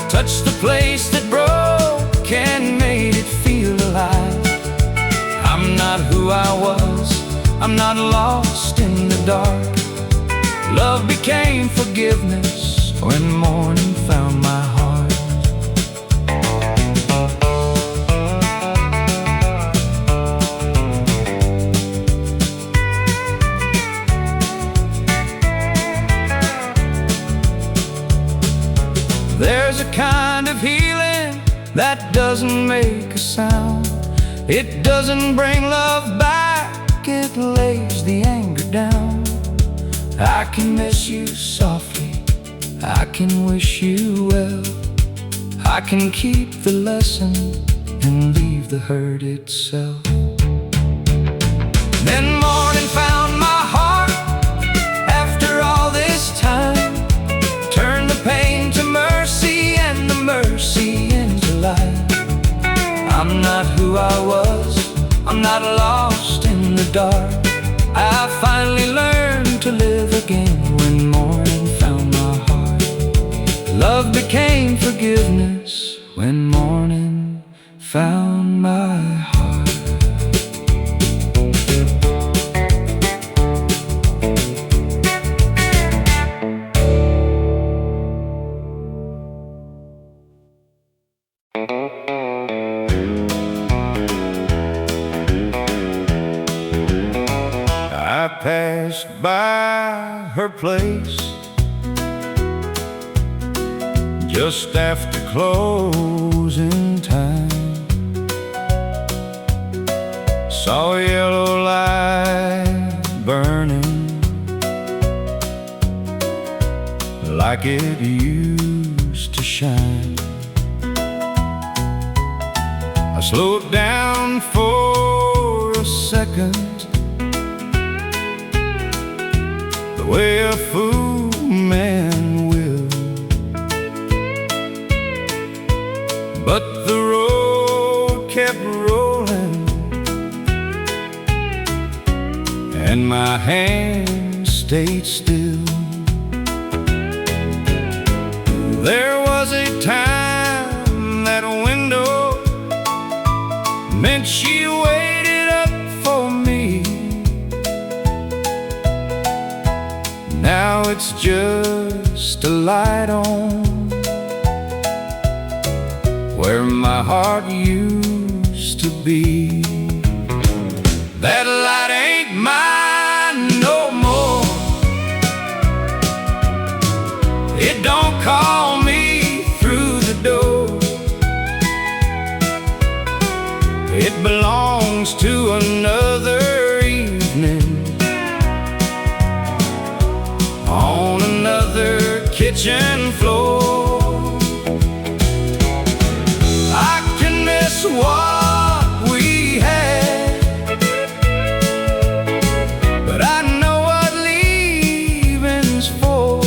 touched the place that broke and made it feel alive. I'm not who I was, I'm not lost in the dark. Love became forgiveness when morning found my heart. There's a kind of healing that doesn't make a sound. It doesn't bring love back, it lays the anger down. I can miss you softly, I can wish you well. I can keep the lesson and leave the hurt itself. Then morning found my heart after all this time, turned the pain to mercy and the mercy into life. I'm not who I was, I'm not lost in the dark. I finally learned to live again when morning found my heart. Love became forgiveness when morning found my heart. I passed by her place just after closing time. Saw a yellow light burning like it used to shine. I slowed down for a second, the way a fool man will. But the road kept rolling and my hand stayed still. There was a time that window meant she waited up for me. Now it's just a light on where my heart used to be. That light ain't mine no more. It don't call me through the door. It belongs to another evening on another kitchen floor. I can miss what we had, but I know what leaving's for.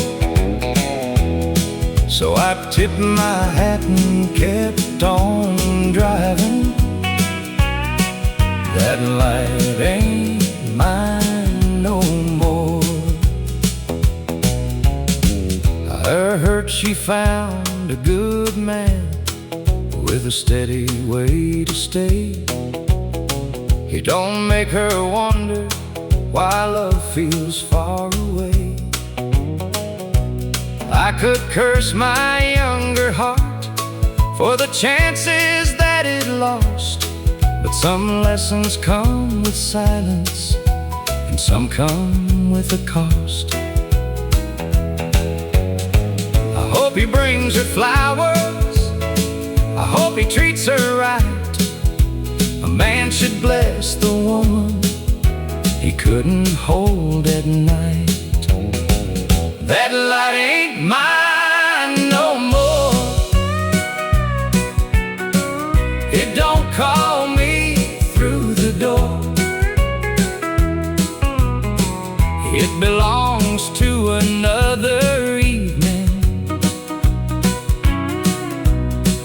So I tipped my hat and kept on driving. That light ain't mine no more. I heard she found a good man with a steady way to stay. He don't make her wonder why love feels far away. I could curse my younger heart for the chances that it lost, but some lessons come with silence and some come with a cost. I hope he brings her flowers, I hope he treats her right. A man should bless the woman he couldn't hold at night. That light ain't mine no more. It don't call me through the door. It belongs to another evening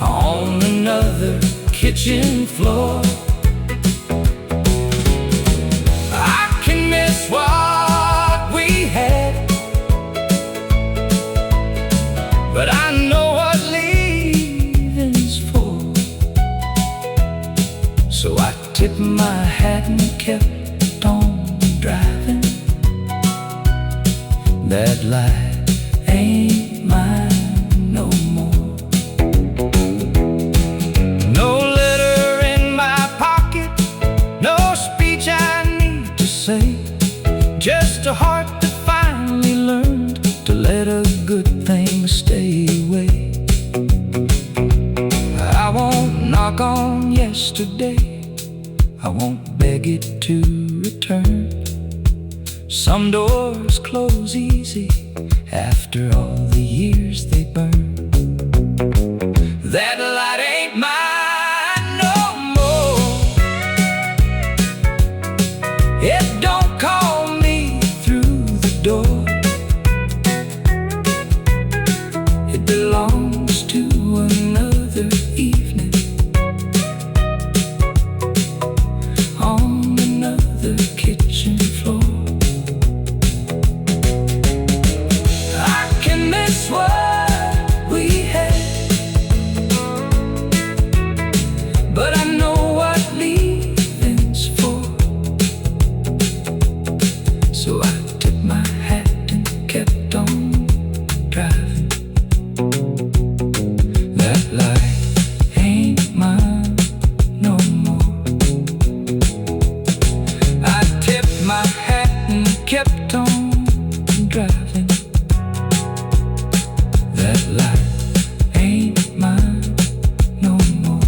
on another kitchen floor. I can miss what we had, but I know what leaving's for. So I tipped my hat and kept on driving. That light ain't mine no more. No letter in my pocket, no speech I need to say, just a heart that finally learned to let a good thing stay away. I won't knock on yesterday, I won't beg it to return. Some doors close easy after all the years they burn. That light ain't mine no more. It don't call me through the door. It belongs to another evening on another kitchen floor. What we had, but I know what leaving's for. So I tipped my hat and kept on driving. That light ain't mine no more. I tipped my hat and kept on driving. That light ain't mine no more.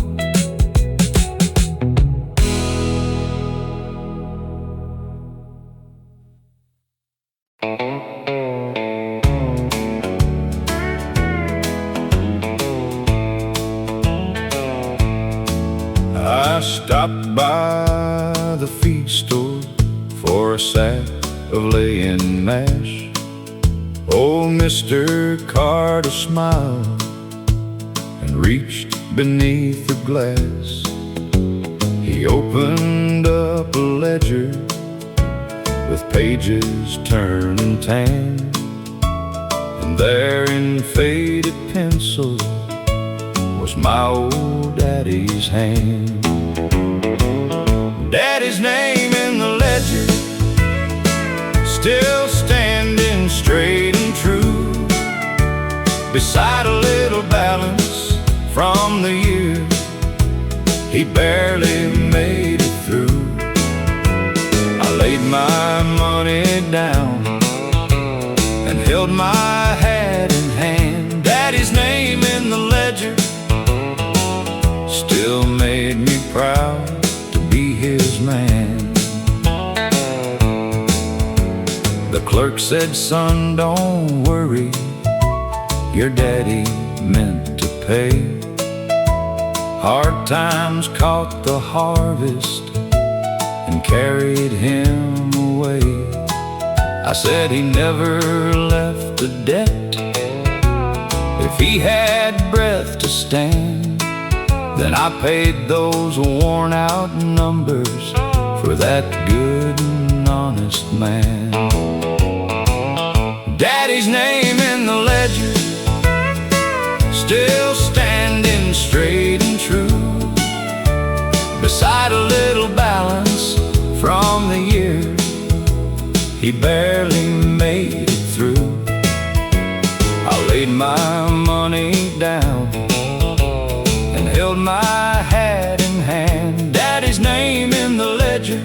I stopped by the feed store for a sack of laying mash. Old Mr. Carter smiled and reached beneath the glass. He opened up a ledger with pages turning tan, and there in faded pencil was my old daddy's hand. Daddy's name in the ledger, still standing straight and true, beside a little balance from the year he barely made it through. I laid my money down and held my hat in hand. Daddy's name in the ledger still made me proud to be his man. The clerk said, "Son, don't worry, your daddy meant to pay. Hard times caught the harvest and carried him away." I said he never left a debt. If he had breath to stand, then I paid those worn out numbers for that good and honest man. Daddy's name in the ledger still standing straight and true, beside a little balance from the year he barely made it through. I laid my money down and held my hat in hand. Daddy's name in the ledger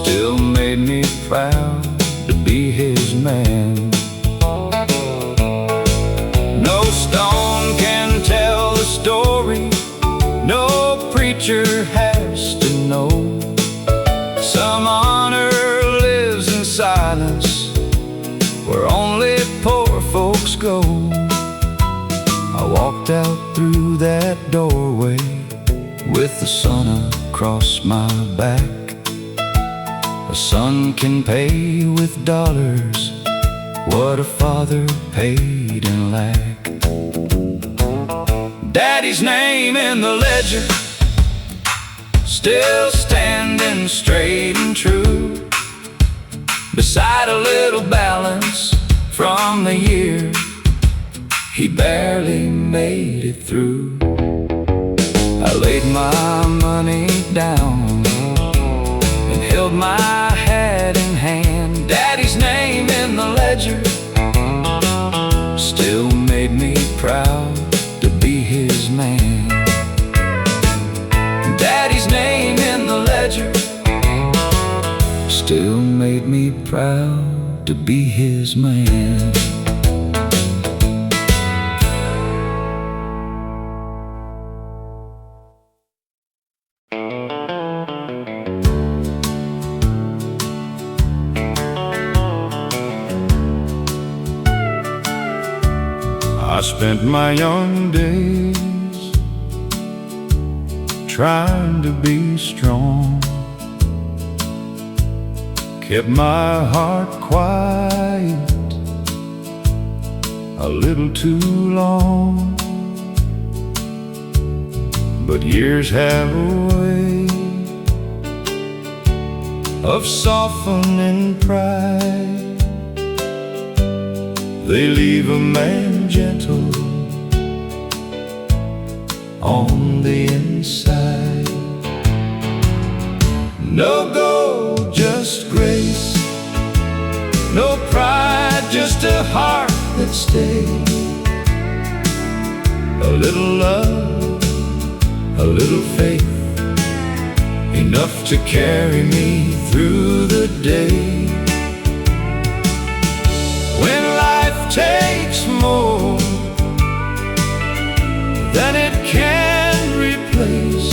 still made me proud to be his man. No stone can tell the story, no preacher has to know. Some honor lives in silence where folks go, I walked out through that doorway with the sun across my back. A son can pay with dollars what a father paid in lack. Daddy's name in the ledger, still standing straight and true, beside a little balance from the year he barely made it through. I laid my money down and held my hat in hand. Daddy's name in the ledger still made me proud to be his man. Daddy's name in the ledger still made me proud to be his man. I spent my young days trying to be strong, kept my heart quiet a little too long. But years have a way of softening pride. They leave a man gentle on the inside. No gold, just grace. No pride, just a heart that stayed. A little love, a little faith, enough to carry me through the day. When life takes more than it can replace,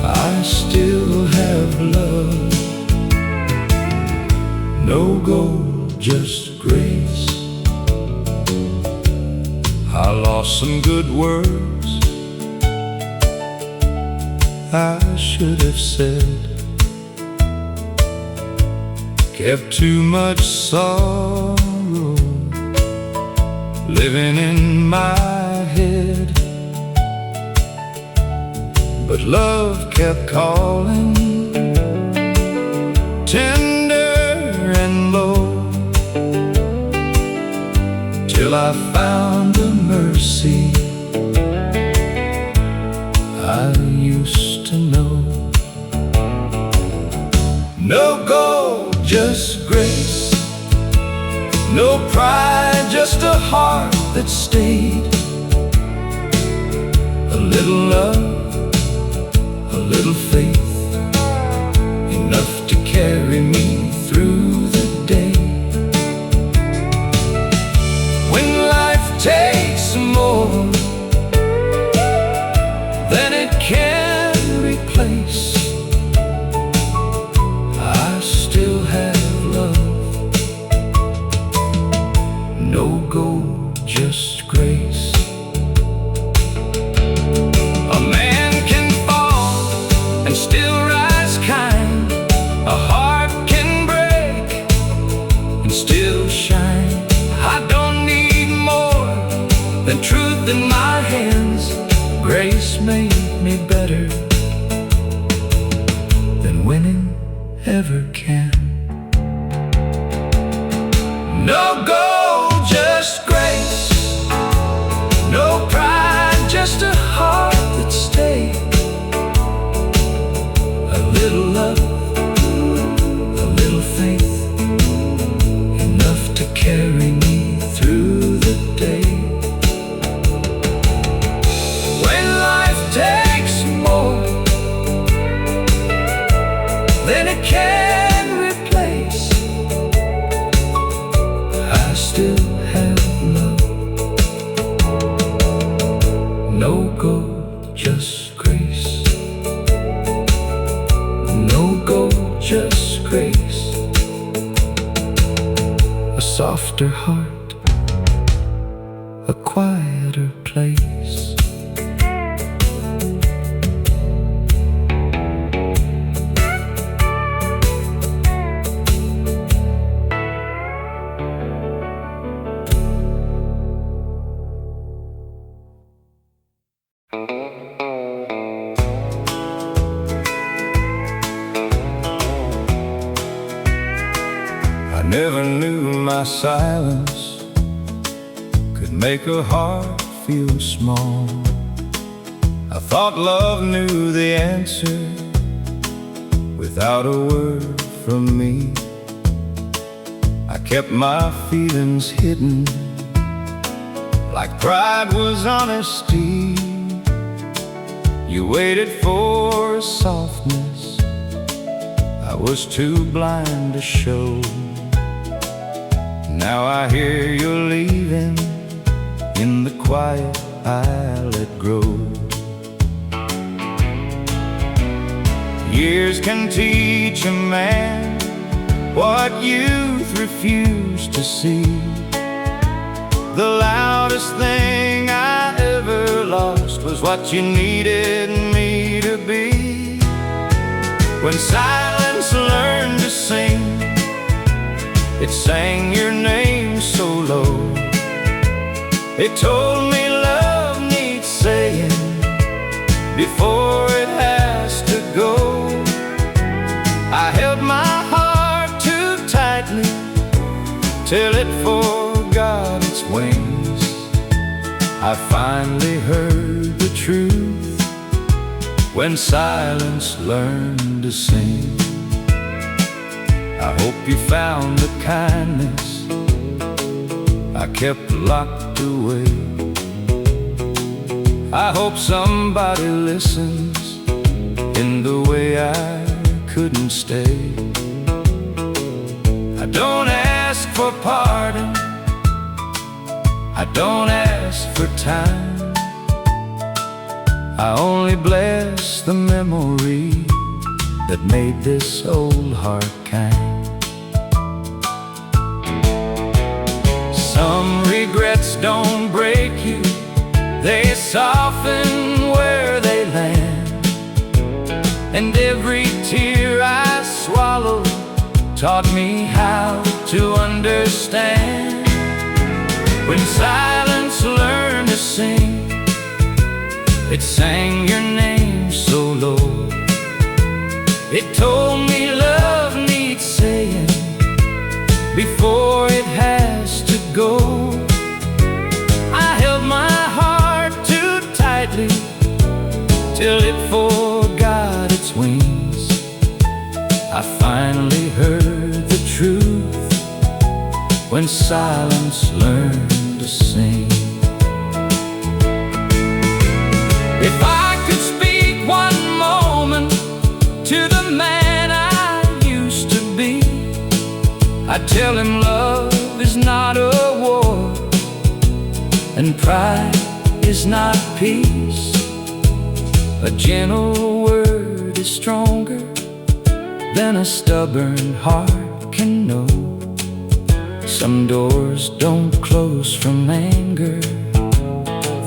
I still have love. No gold, just grace. I lost some good words I should have said, kept too much sorrow living in my head. But love kept calling, tender and low, till I found the mercy I used to know. No gold, just grace. No pride, just a heart that stayed. A little love, a little faith, enough to carry me through the day. When life takes more than it can replace, I still have love. No gold, just grace. A man can fall and still rise kind. A heart can break and still shine. I don't need more than truth in my hands. Grace made me better than winning ever can. No gold, just grace. No pride, just a heart that stayed. A little love, a little faith, enough to carry me through the day. When life takes more than it can replace, I still have love. No gold, just grace. No gold, just grace. A soft softer heart, a quieter place. I never knew my silence could make a heart feel small. I thought love knew the answer without a word from me. I kept my feelings hidden like pride was honesty. You waited for a softness I was too blind to show. Now I hear you're leaving in the quiet I let grow. Years can teach a man what youth refused to see. The loudest thing I ever lost was what you needed me to be. When silence learned to sing, it sang your name so low. It told me love needs saying before it has to go. I held my heart too tightly till it forgot its wings. I finally heard the truth when silence learned to sing. I hope you found the kindness I kept locked away. I hope somebody listens in the way I couldn't stay. I don't ask for pardon, I don't ask for time. I only bless the memory that made this old heart kind. Some regrets don't break you, they soften where they land. And every tear I swallowed taught me how to understand. When silence learned to sing, it sang your name so low. It told me love needs saying before it has to go. I held my heart too tightly till it forgot its wings. I finally heard the truth when silence learned to sing. If I could speak one moment to the man I used to be, I'd tell him love is not a war, and pride is not peace. A gentle word is stronger than a stubborn heart can know. Some doors don't close from anger,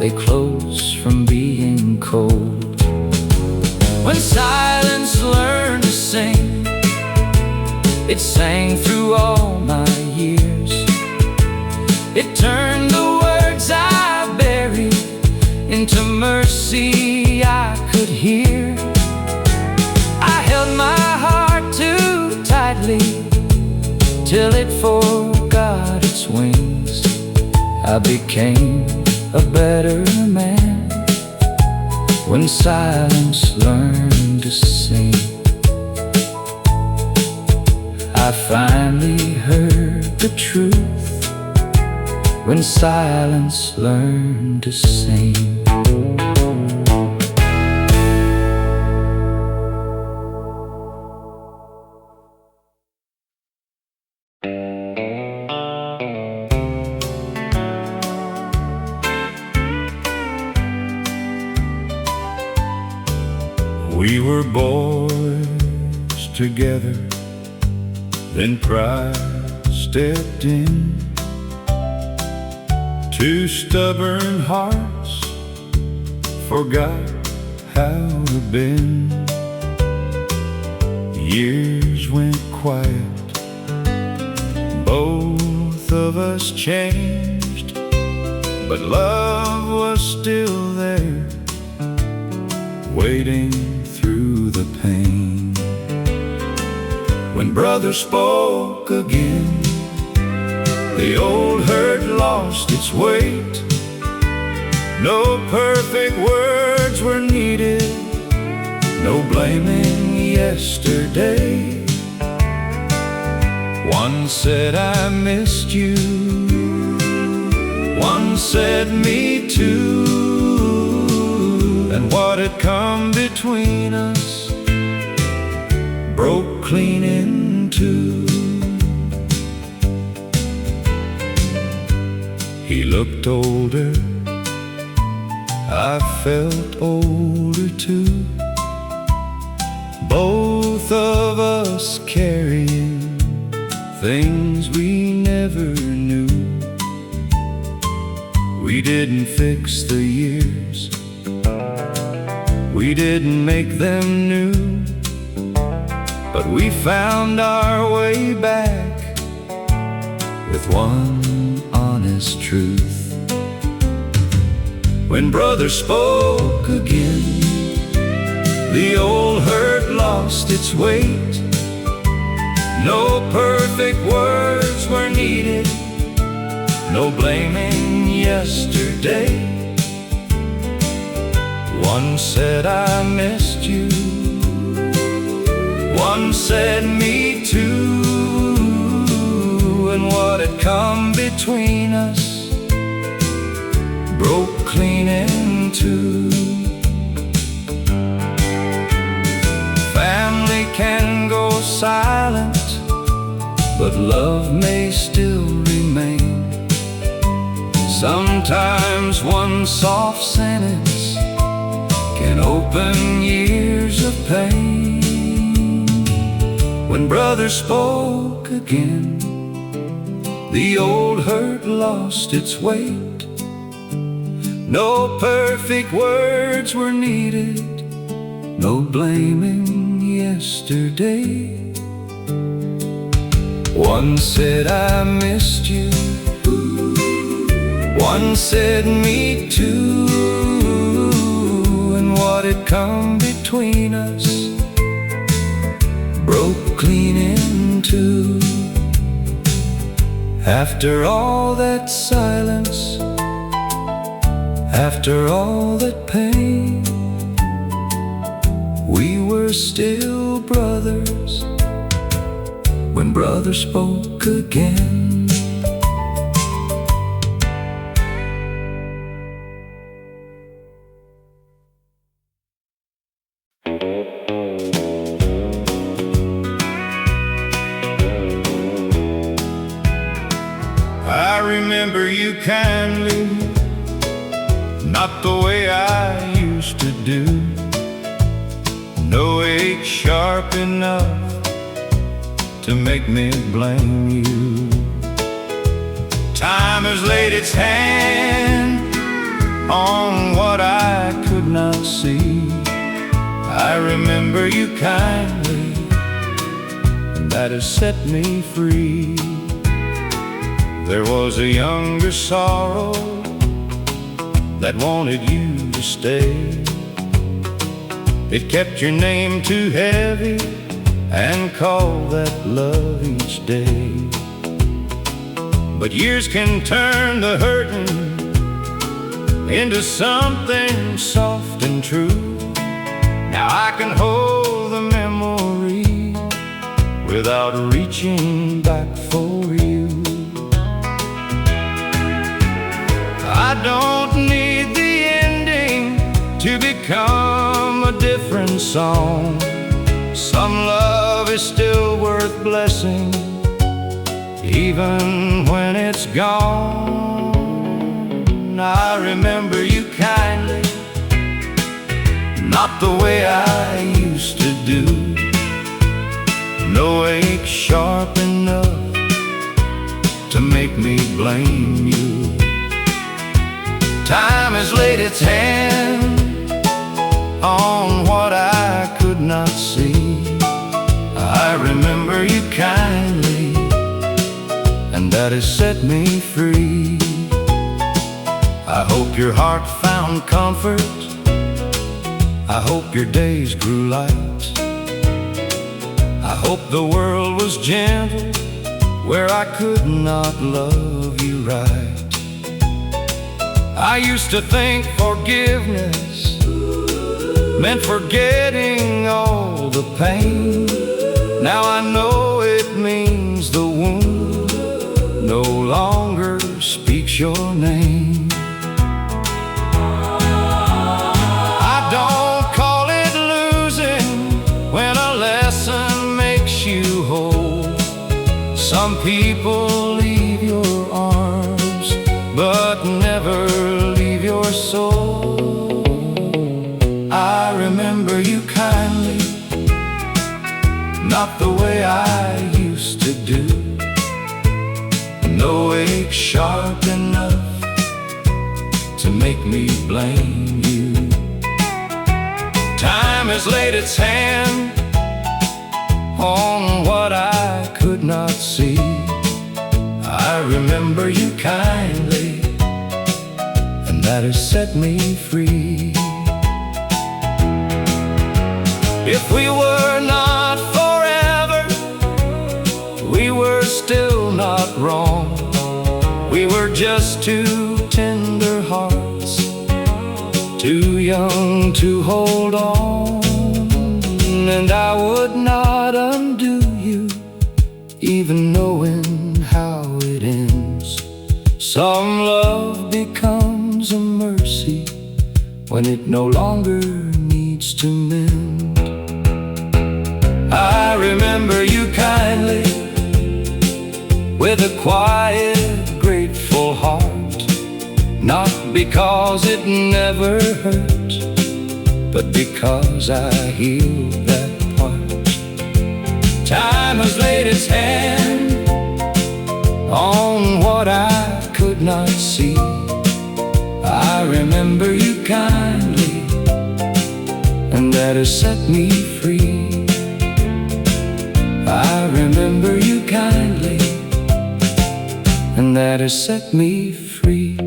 they close from being cold. When silence learned to sing, it sang through all my years. It turned the words I buried into mercy I could hear. I held my heart too tightly till it forgot its wings. I became a better man when silence learned to sing. I finally heard the truth when silence learned to sing. We were boys together, then pride stepped in. Two stubborn hearts forgot how to bend. Years went quiet, both of us changed, but love was still there, waiting through the pain. When brothers spoke again, the old hurt lost its weight. No perfect words were needed, no blaming yesterday. One said, I missed you. One said, me too. And what had come between us broke clean in two. He looked older, I felt older too. Both of us carrying things we never knew. We didn't fix the years, we didn't make them new, but we found our way back with one honest truth. When brothers spoke again, the old hurt lost its weight. No perfect words were needed, no blaming yesterday. One said, I missed you. One said, me too. And what had come between us broke clean in two. Family can go silent, but love may still remain. Sometimes one soft sentence can open years of pain. When brothers spoke again, the old hurt lost its weight. No perfect words were needed, no blaming yesterday. One said, I missed you. One said, me too. And what had come between us broke clean in two. After all that silence, after all that pain, we were still brothers when brothers spoke again. I remember you kindly, not the way I used to do. No ache sharp enough to make me blame you. Time has laid its hand on what I could not see. I remember you kindly, and that has set me free. There was a younger sorrow that wanted you to stay. It kept your name too heavy and called that love each day. But years can turn the hurting into something soft and true. Now I can hold the memory without reaching back for you. I don't need the ending to become a different song. Some love is still worth blessing, even when it's gone. I remember you kindly, not the way I used to do. No ache sharp enough to make me blame you. Time has laid its hand on what I could not see. I remember you kindly, and that has set me free. I hope your heart found comfort. I hope your days grew light. I hope the world was gentle where I could not love you right. I used to think forgiveness meant forgetting all the pain. Now I know it means the wound no longer speaks your name. I don't call it losing when a lesson makes you whole. Some people leave your arms but never leave your soul. I remember you kindly, not the way I used to do. No ache sharp enough to make me blame you. Time has laid its hand on what I could not see. I remember you kindly, and that has set me free. If we were not forever, we were still not wrong. We were just two tender hearts, too young to hold on. And I would not undo you, even knowing how it ends. Some love becomes a mercy when it no longer needs to mend. I remember you kindly, with a quiet, grateful heart. Not because it never hurt, but because I healed that part. Time has laid its hand on what I could not see. I remember you kindly, and that has set me free. I remember you kindly, and that has set me free.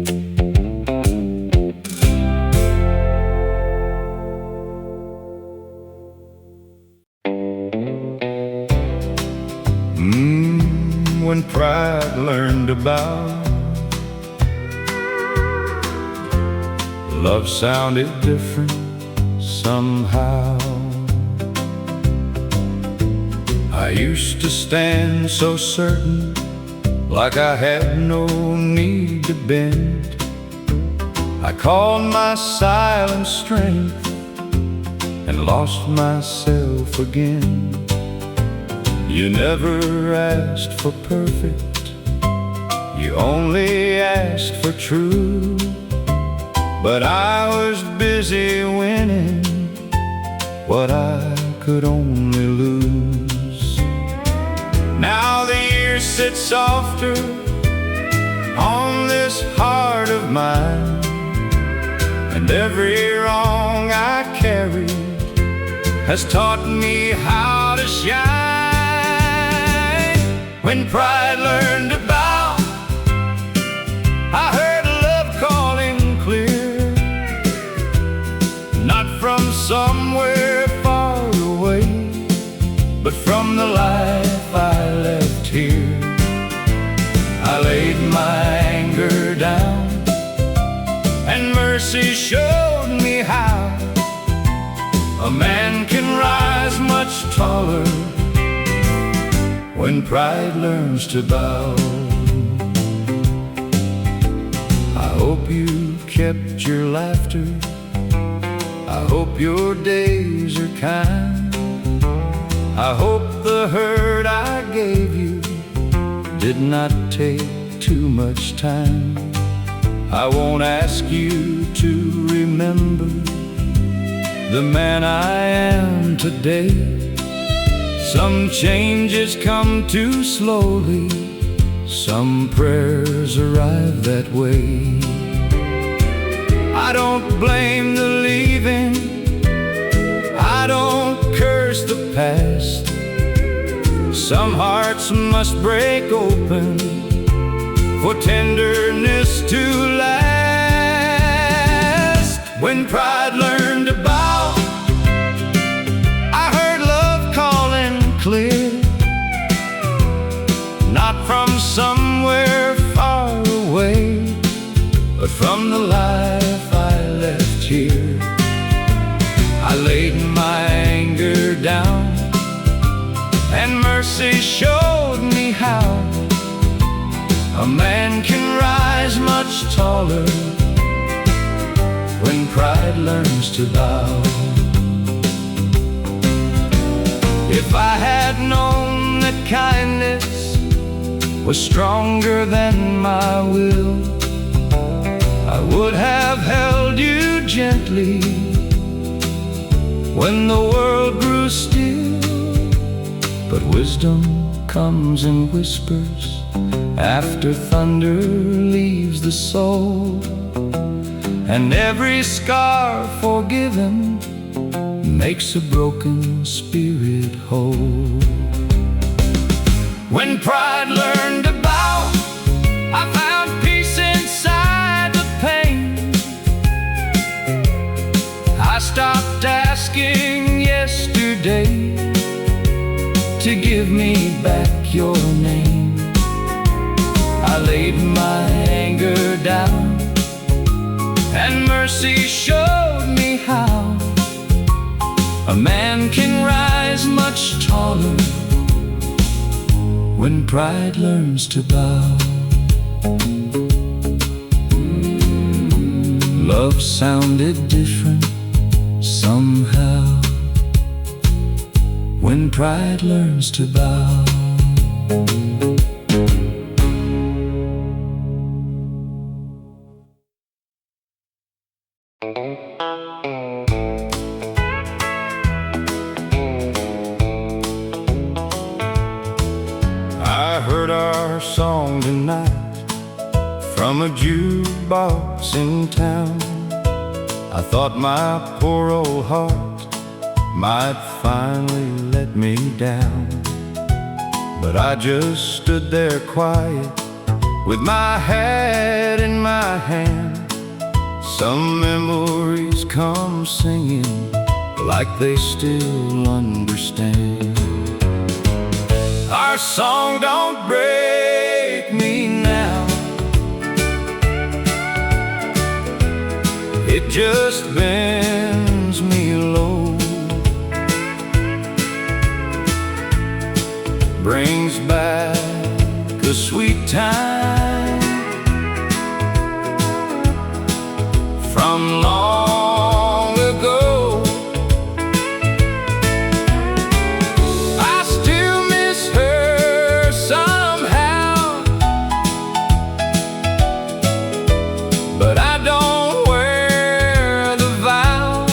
When pride learned about love, sounded different somehow. I used to stand so certain, like I had no need to bend. I called my silent strength and lost myself again. You never asked for perfect, you only asked for true. But I was busy winning what I could only lose. Now the years sit softer on this heart of mine, and every wrong I carried has taught me how to shine. When pride learned to bow, I heard love calling clear, not from somewhere far away, but from the life I left here. I laid my anger down, and mercy showed me how a man can rise much taller when pride learns to bow. I hope you kept your laughter, I hope your days are kind. I hope the hurt I gave you did not take too much time. I won't ask you to remember the man I am today. Some changes come too slowly, some prayers arrive that way. I don't blame the leaving, I don't curse the past. Some hearts must break open for tenderness to last. When pride learned to bow, I heard love calling clear, not from somewhere far away, but from the life I left here. I laid my anger down, and mercy showed me how a man can rise much taller when pride learns to bow. If I had known that kindness was stronger than my will, I would have held you gently when the world grew still. But wisdom comes in whispers after thunder leaves the soul, and every scar forgiven makes a broken spirit whole. When pride learned to bow, I found peace inside the pain. I stopped asking yesterday to give me back your name. I laid my anger down, and mercy showed me how a man can rise much taller when pride learns to bow. Love sounded different somehow when pride learns to bow. I heard our song tonight from a jukebox in town. I thought my poor old heart might finally let me down, but I just stood there quiet with my head in my hand. Some memories come singing like they still understand. Our song don't break me now, it just bends me low, brings back a sweet time from long ago. I still miss her somehow, but I don't wear the vow.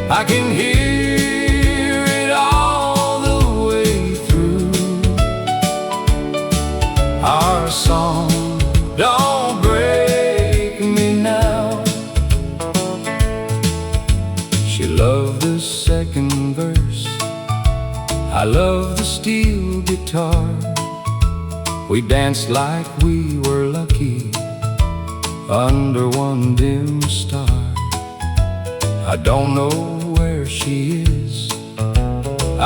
I can hear it all the way through. Our song don't break me now. She loved the second verse, I love the steel guitar. We danced like we were lucky under one dim star. I don't know where she is,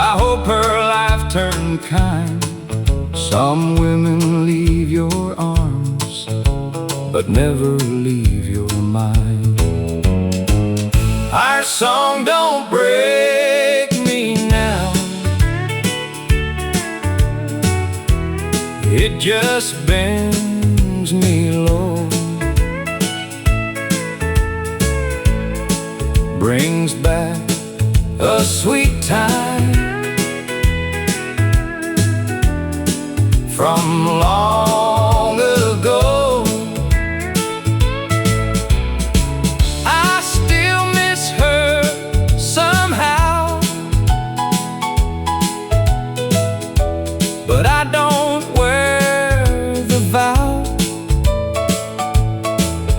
I hope her life turned kind. Some women leave your arms, but never leave your mind. Our song don't break me now, it just bends me low, brings back a sweet time from long ago. I still miss her somehow, but I don't wear the vow.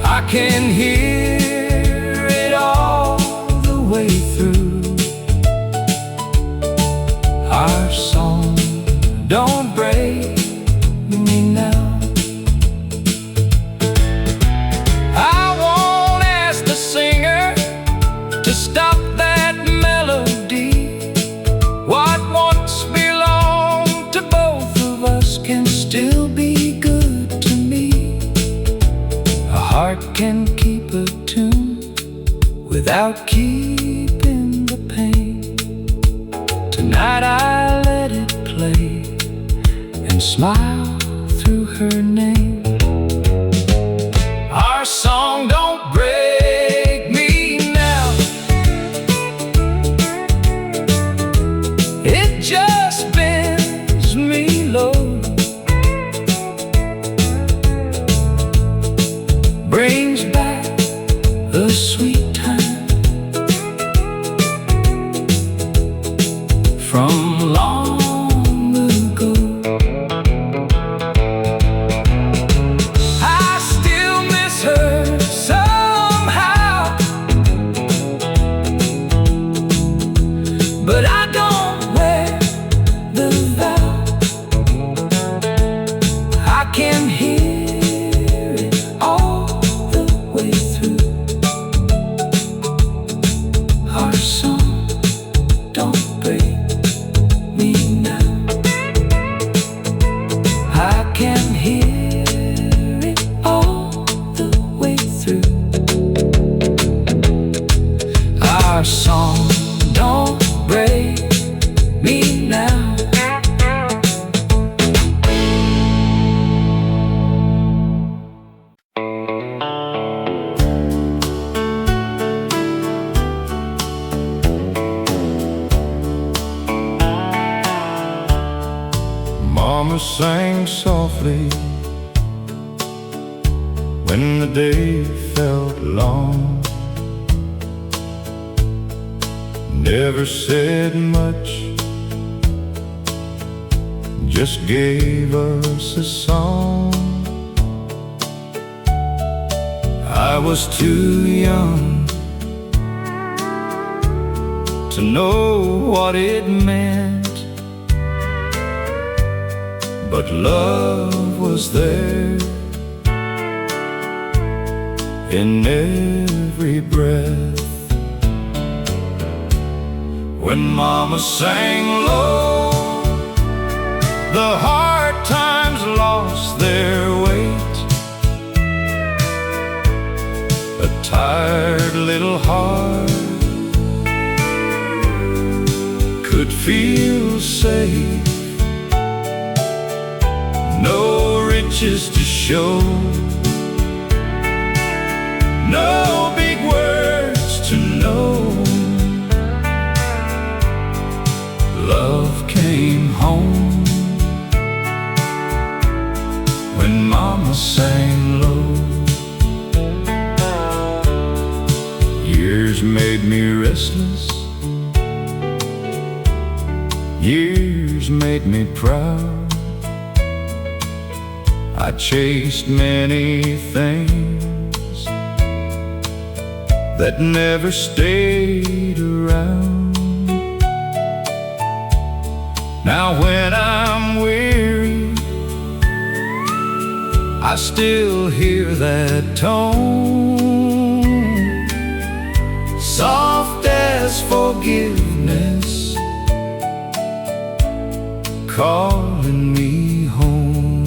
I can hear it all the way through. Our song don't break me now. I won't ask the singer to stop that melody. What once belonged to both of us can still be good to me. A heart can keep a tune without keeping the pain. Tonight I let it play and smile through her name. Our song don't break me now. It just bends me low, brings back the sweet time from long ago. I still miss her somehow, but I don't wear the vow. I can hear it all the way through. Our song don't break me now. I can hear it all the way through. Our song don't break me now. Mama sang softly when the day felt long. Never said much, just gave us a song. I was too young to know what it meant, but love was there in every breath. When Mama sang low, the hard times lost their weight. A tired little heart could feel safe. No riches to show, no big words to know. Love came home when Mama sang low. Years made me restless, years made me proud. I chased many things that never stayed around. Now when I'm weary, I still hear that tone, soft as forgiveness, calling me home.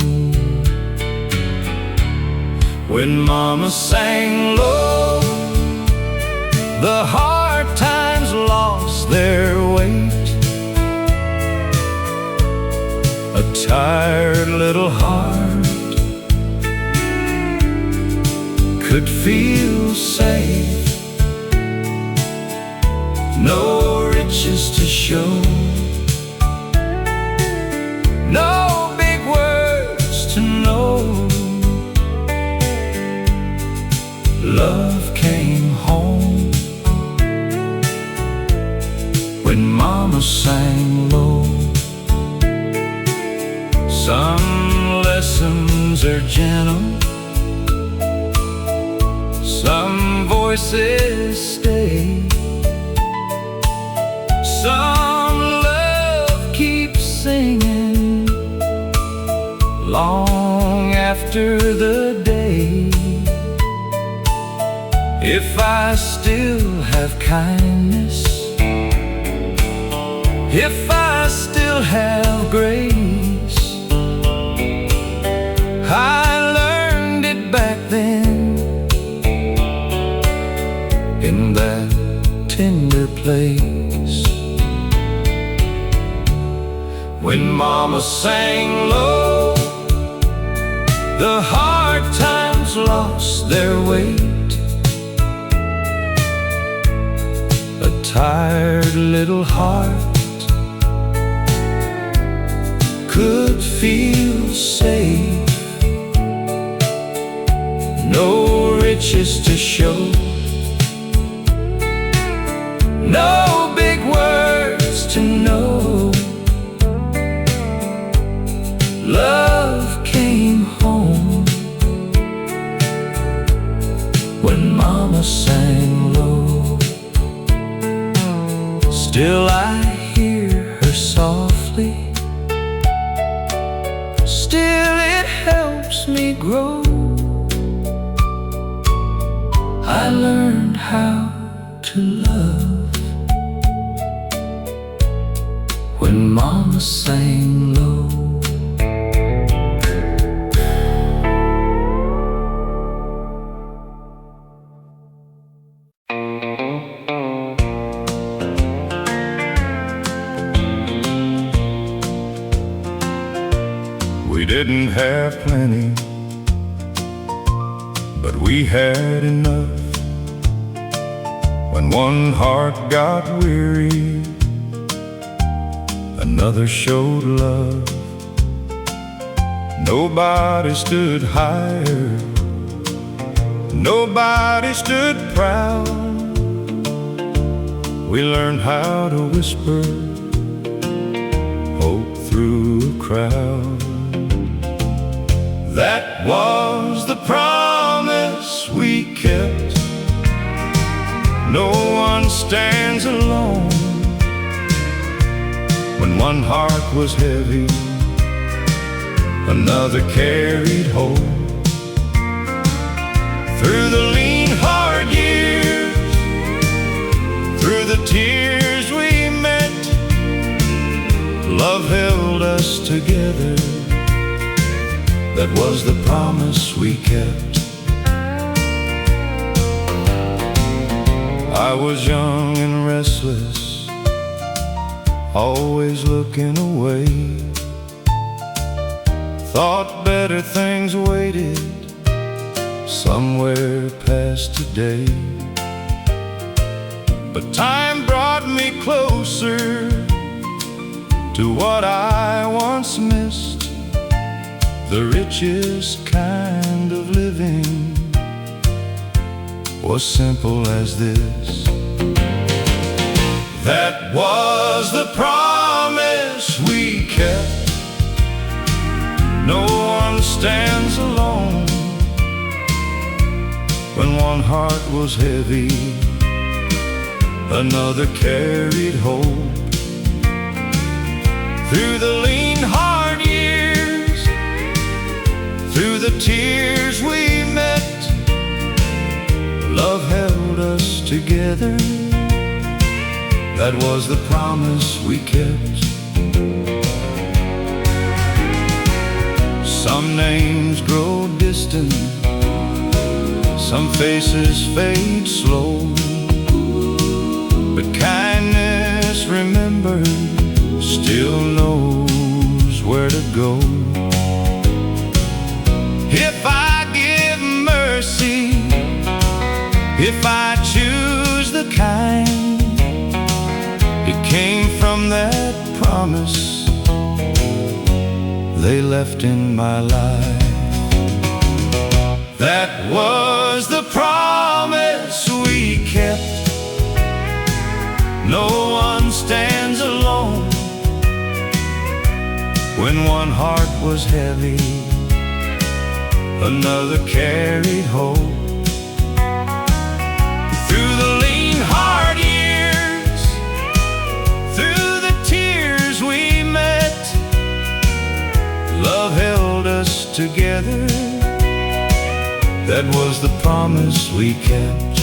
When Mama sang low, the hard times lost their weight. A tired little heart could feel safe. No riches to show, no big words to know. Love came home when Mama sang low. Some lessons are gentle, voices stay. Some love keeps singing long after the day. If I still have kindness, if I still have grace, I learned it back then, in that tender place. When Mama sang low, the hard times lost their weight. A tired little heart could feel safe. No riches to show, no big words to know. Love came home when Mama sang low. Still I hear her softly, still it helps me grow. I learned how to love when Mama sang low. We didn't have plenty, but we had enough. When one heart got weary, another showed love. Nobody stood higher, nobody stood proud. We learned how to whisper hope through a crowd. That was the promise we kept. No one stands alone. When one heart was heavy, another carried hope. Through the lean, hard years, through the tears we met, love held us together. That was the promise we kept. I was young and restless, always looking away. Thought better things waited somewhere past today. But time brought me closer to what I once missed. The richest kind of living was simple as this. That was the promise we kept. No one stands alone. When one heart was heavy, another carried hope. Through the lean, hard years, through the tears we met, love held us together. That was the promise we kept. Some names grow distant, some faces fade slow, but kindness remembered still knows where to go. If I give mercy, if I choose the kind, it came from that promise they left in my life. That was the promise we kept. No one stands alone. When one heart was heavy, another carried hope. together. That was the promise we kept.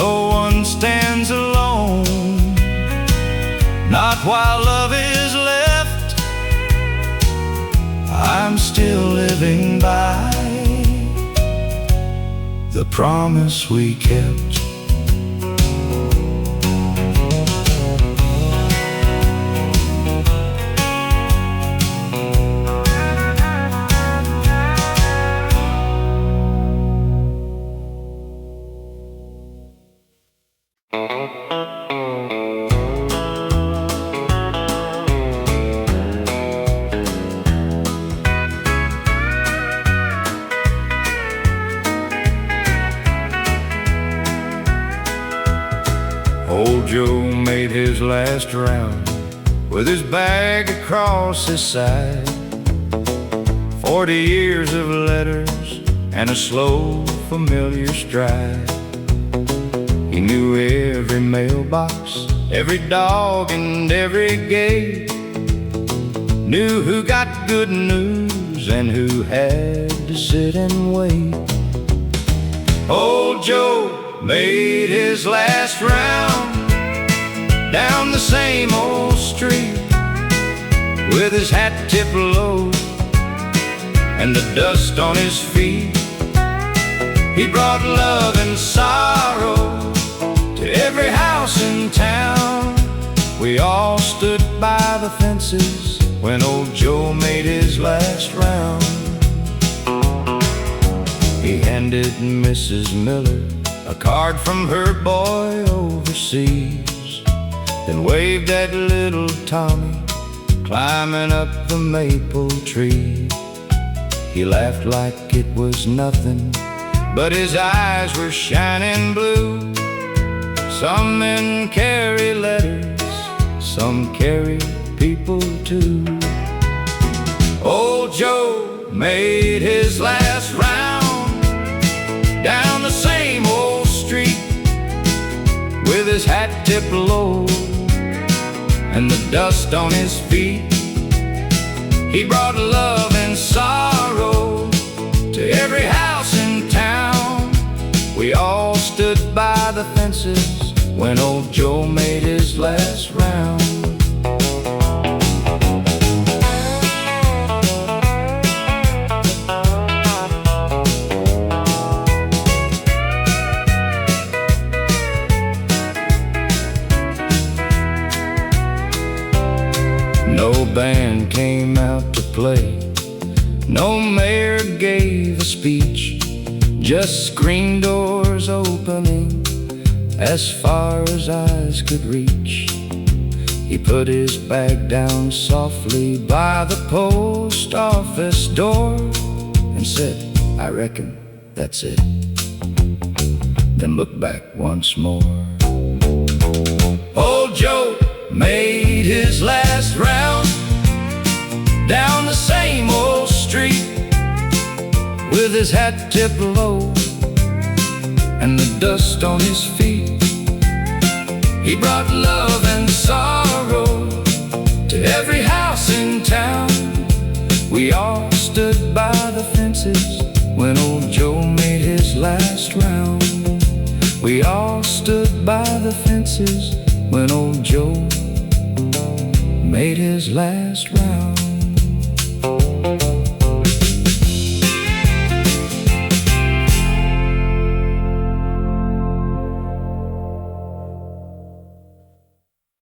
No one stands alone, not while love is left. I'm still living by the promise we kept. Old Joe made his last round with his bag across his side. 40 years of letters and a slow, familiar stride. He knew every mailbox, every dog and every gate. Knew who got good news and who had to sit and wait. Old Joe made his last round down the same old street with his hat tipped low and the dust on his feet. He brought love and sorrow to every house in town. We all stood by the fences when old Joe made his last round. He handed Mrs. Miller a card from her boy overseas, then waved at little Tommy climbing up the maple tree. He laughed like it was nothing, but his eyes were shining blue. Some men carry letters, some carry people too. Old Joe made his last round down the same old street with his hat tipped low and the dust on his feet. He brought love and sorrow to every house in town. We all stood by the fences when old Joe made his last round. No band came out to play, no mayor gave a speech, just screen doors opening as far as eyes could reach. He put his bag down softly by the post office door and said, "I reckon that's it." Then looked back once more. Old Joe made his last round down the same old street with his hat tipped low and the dust on his feet. He brought love and sorrow to every house in town. We all stood by the fences when old Joe made his last round. We all stood by the fences when old Joe made his last round.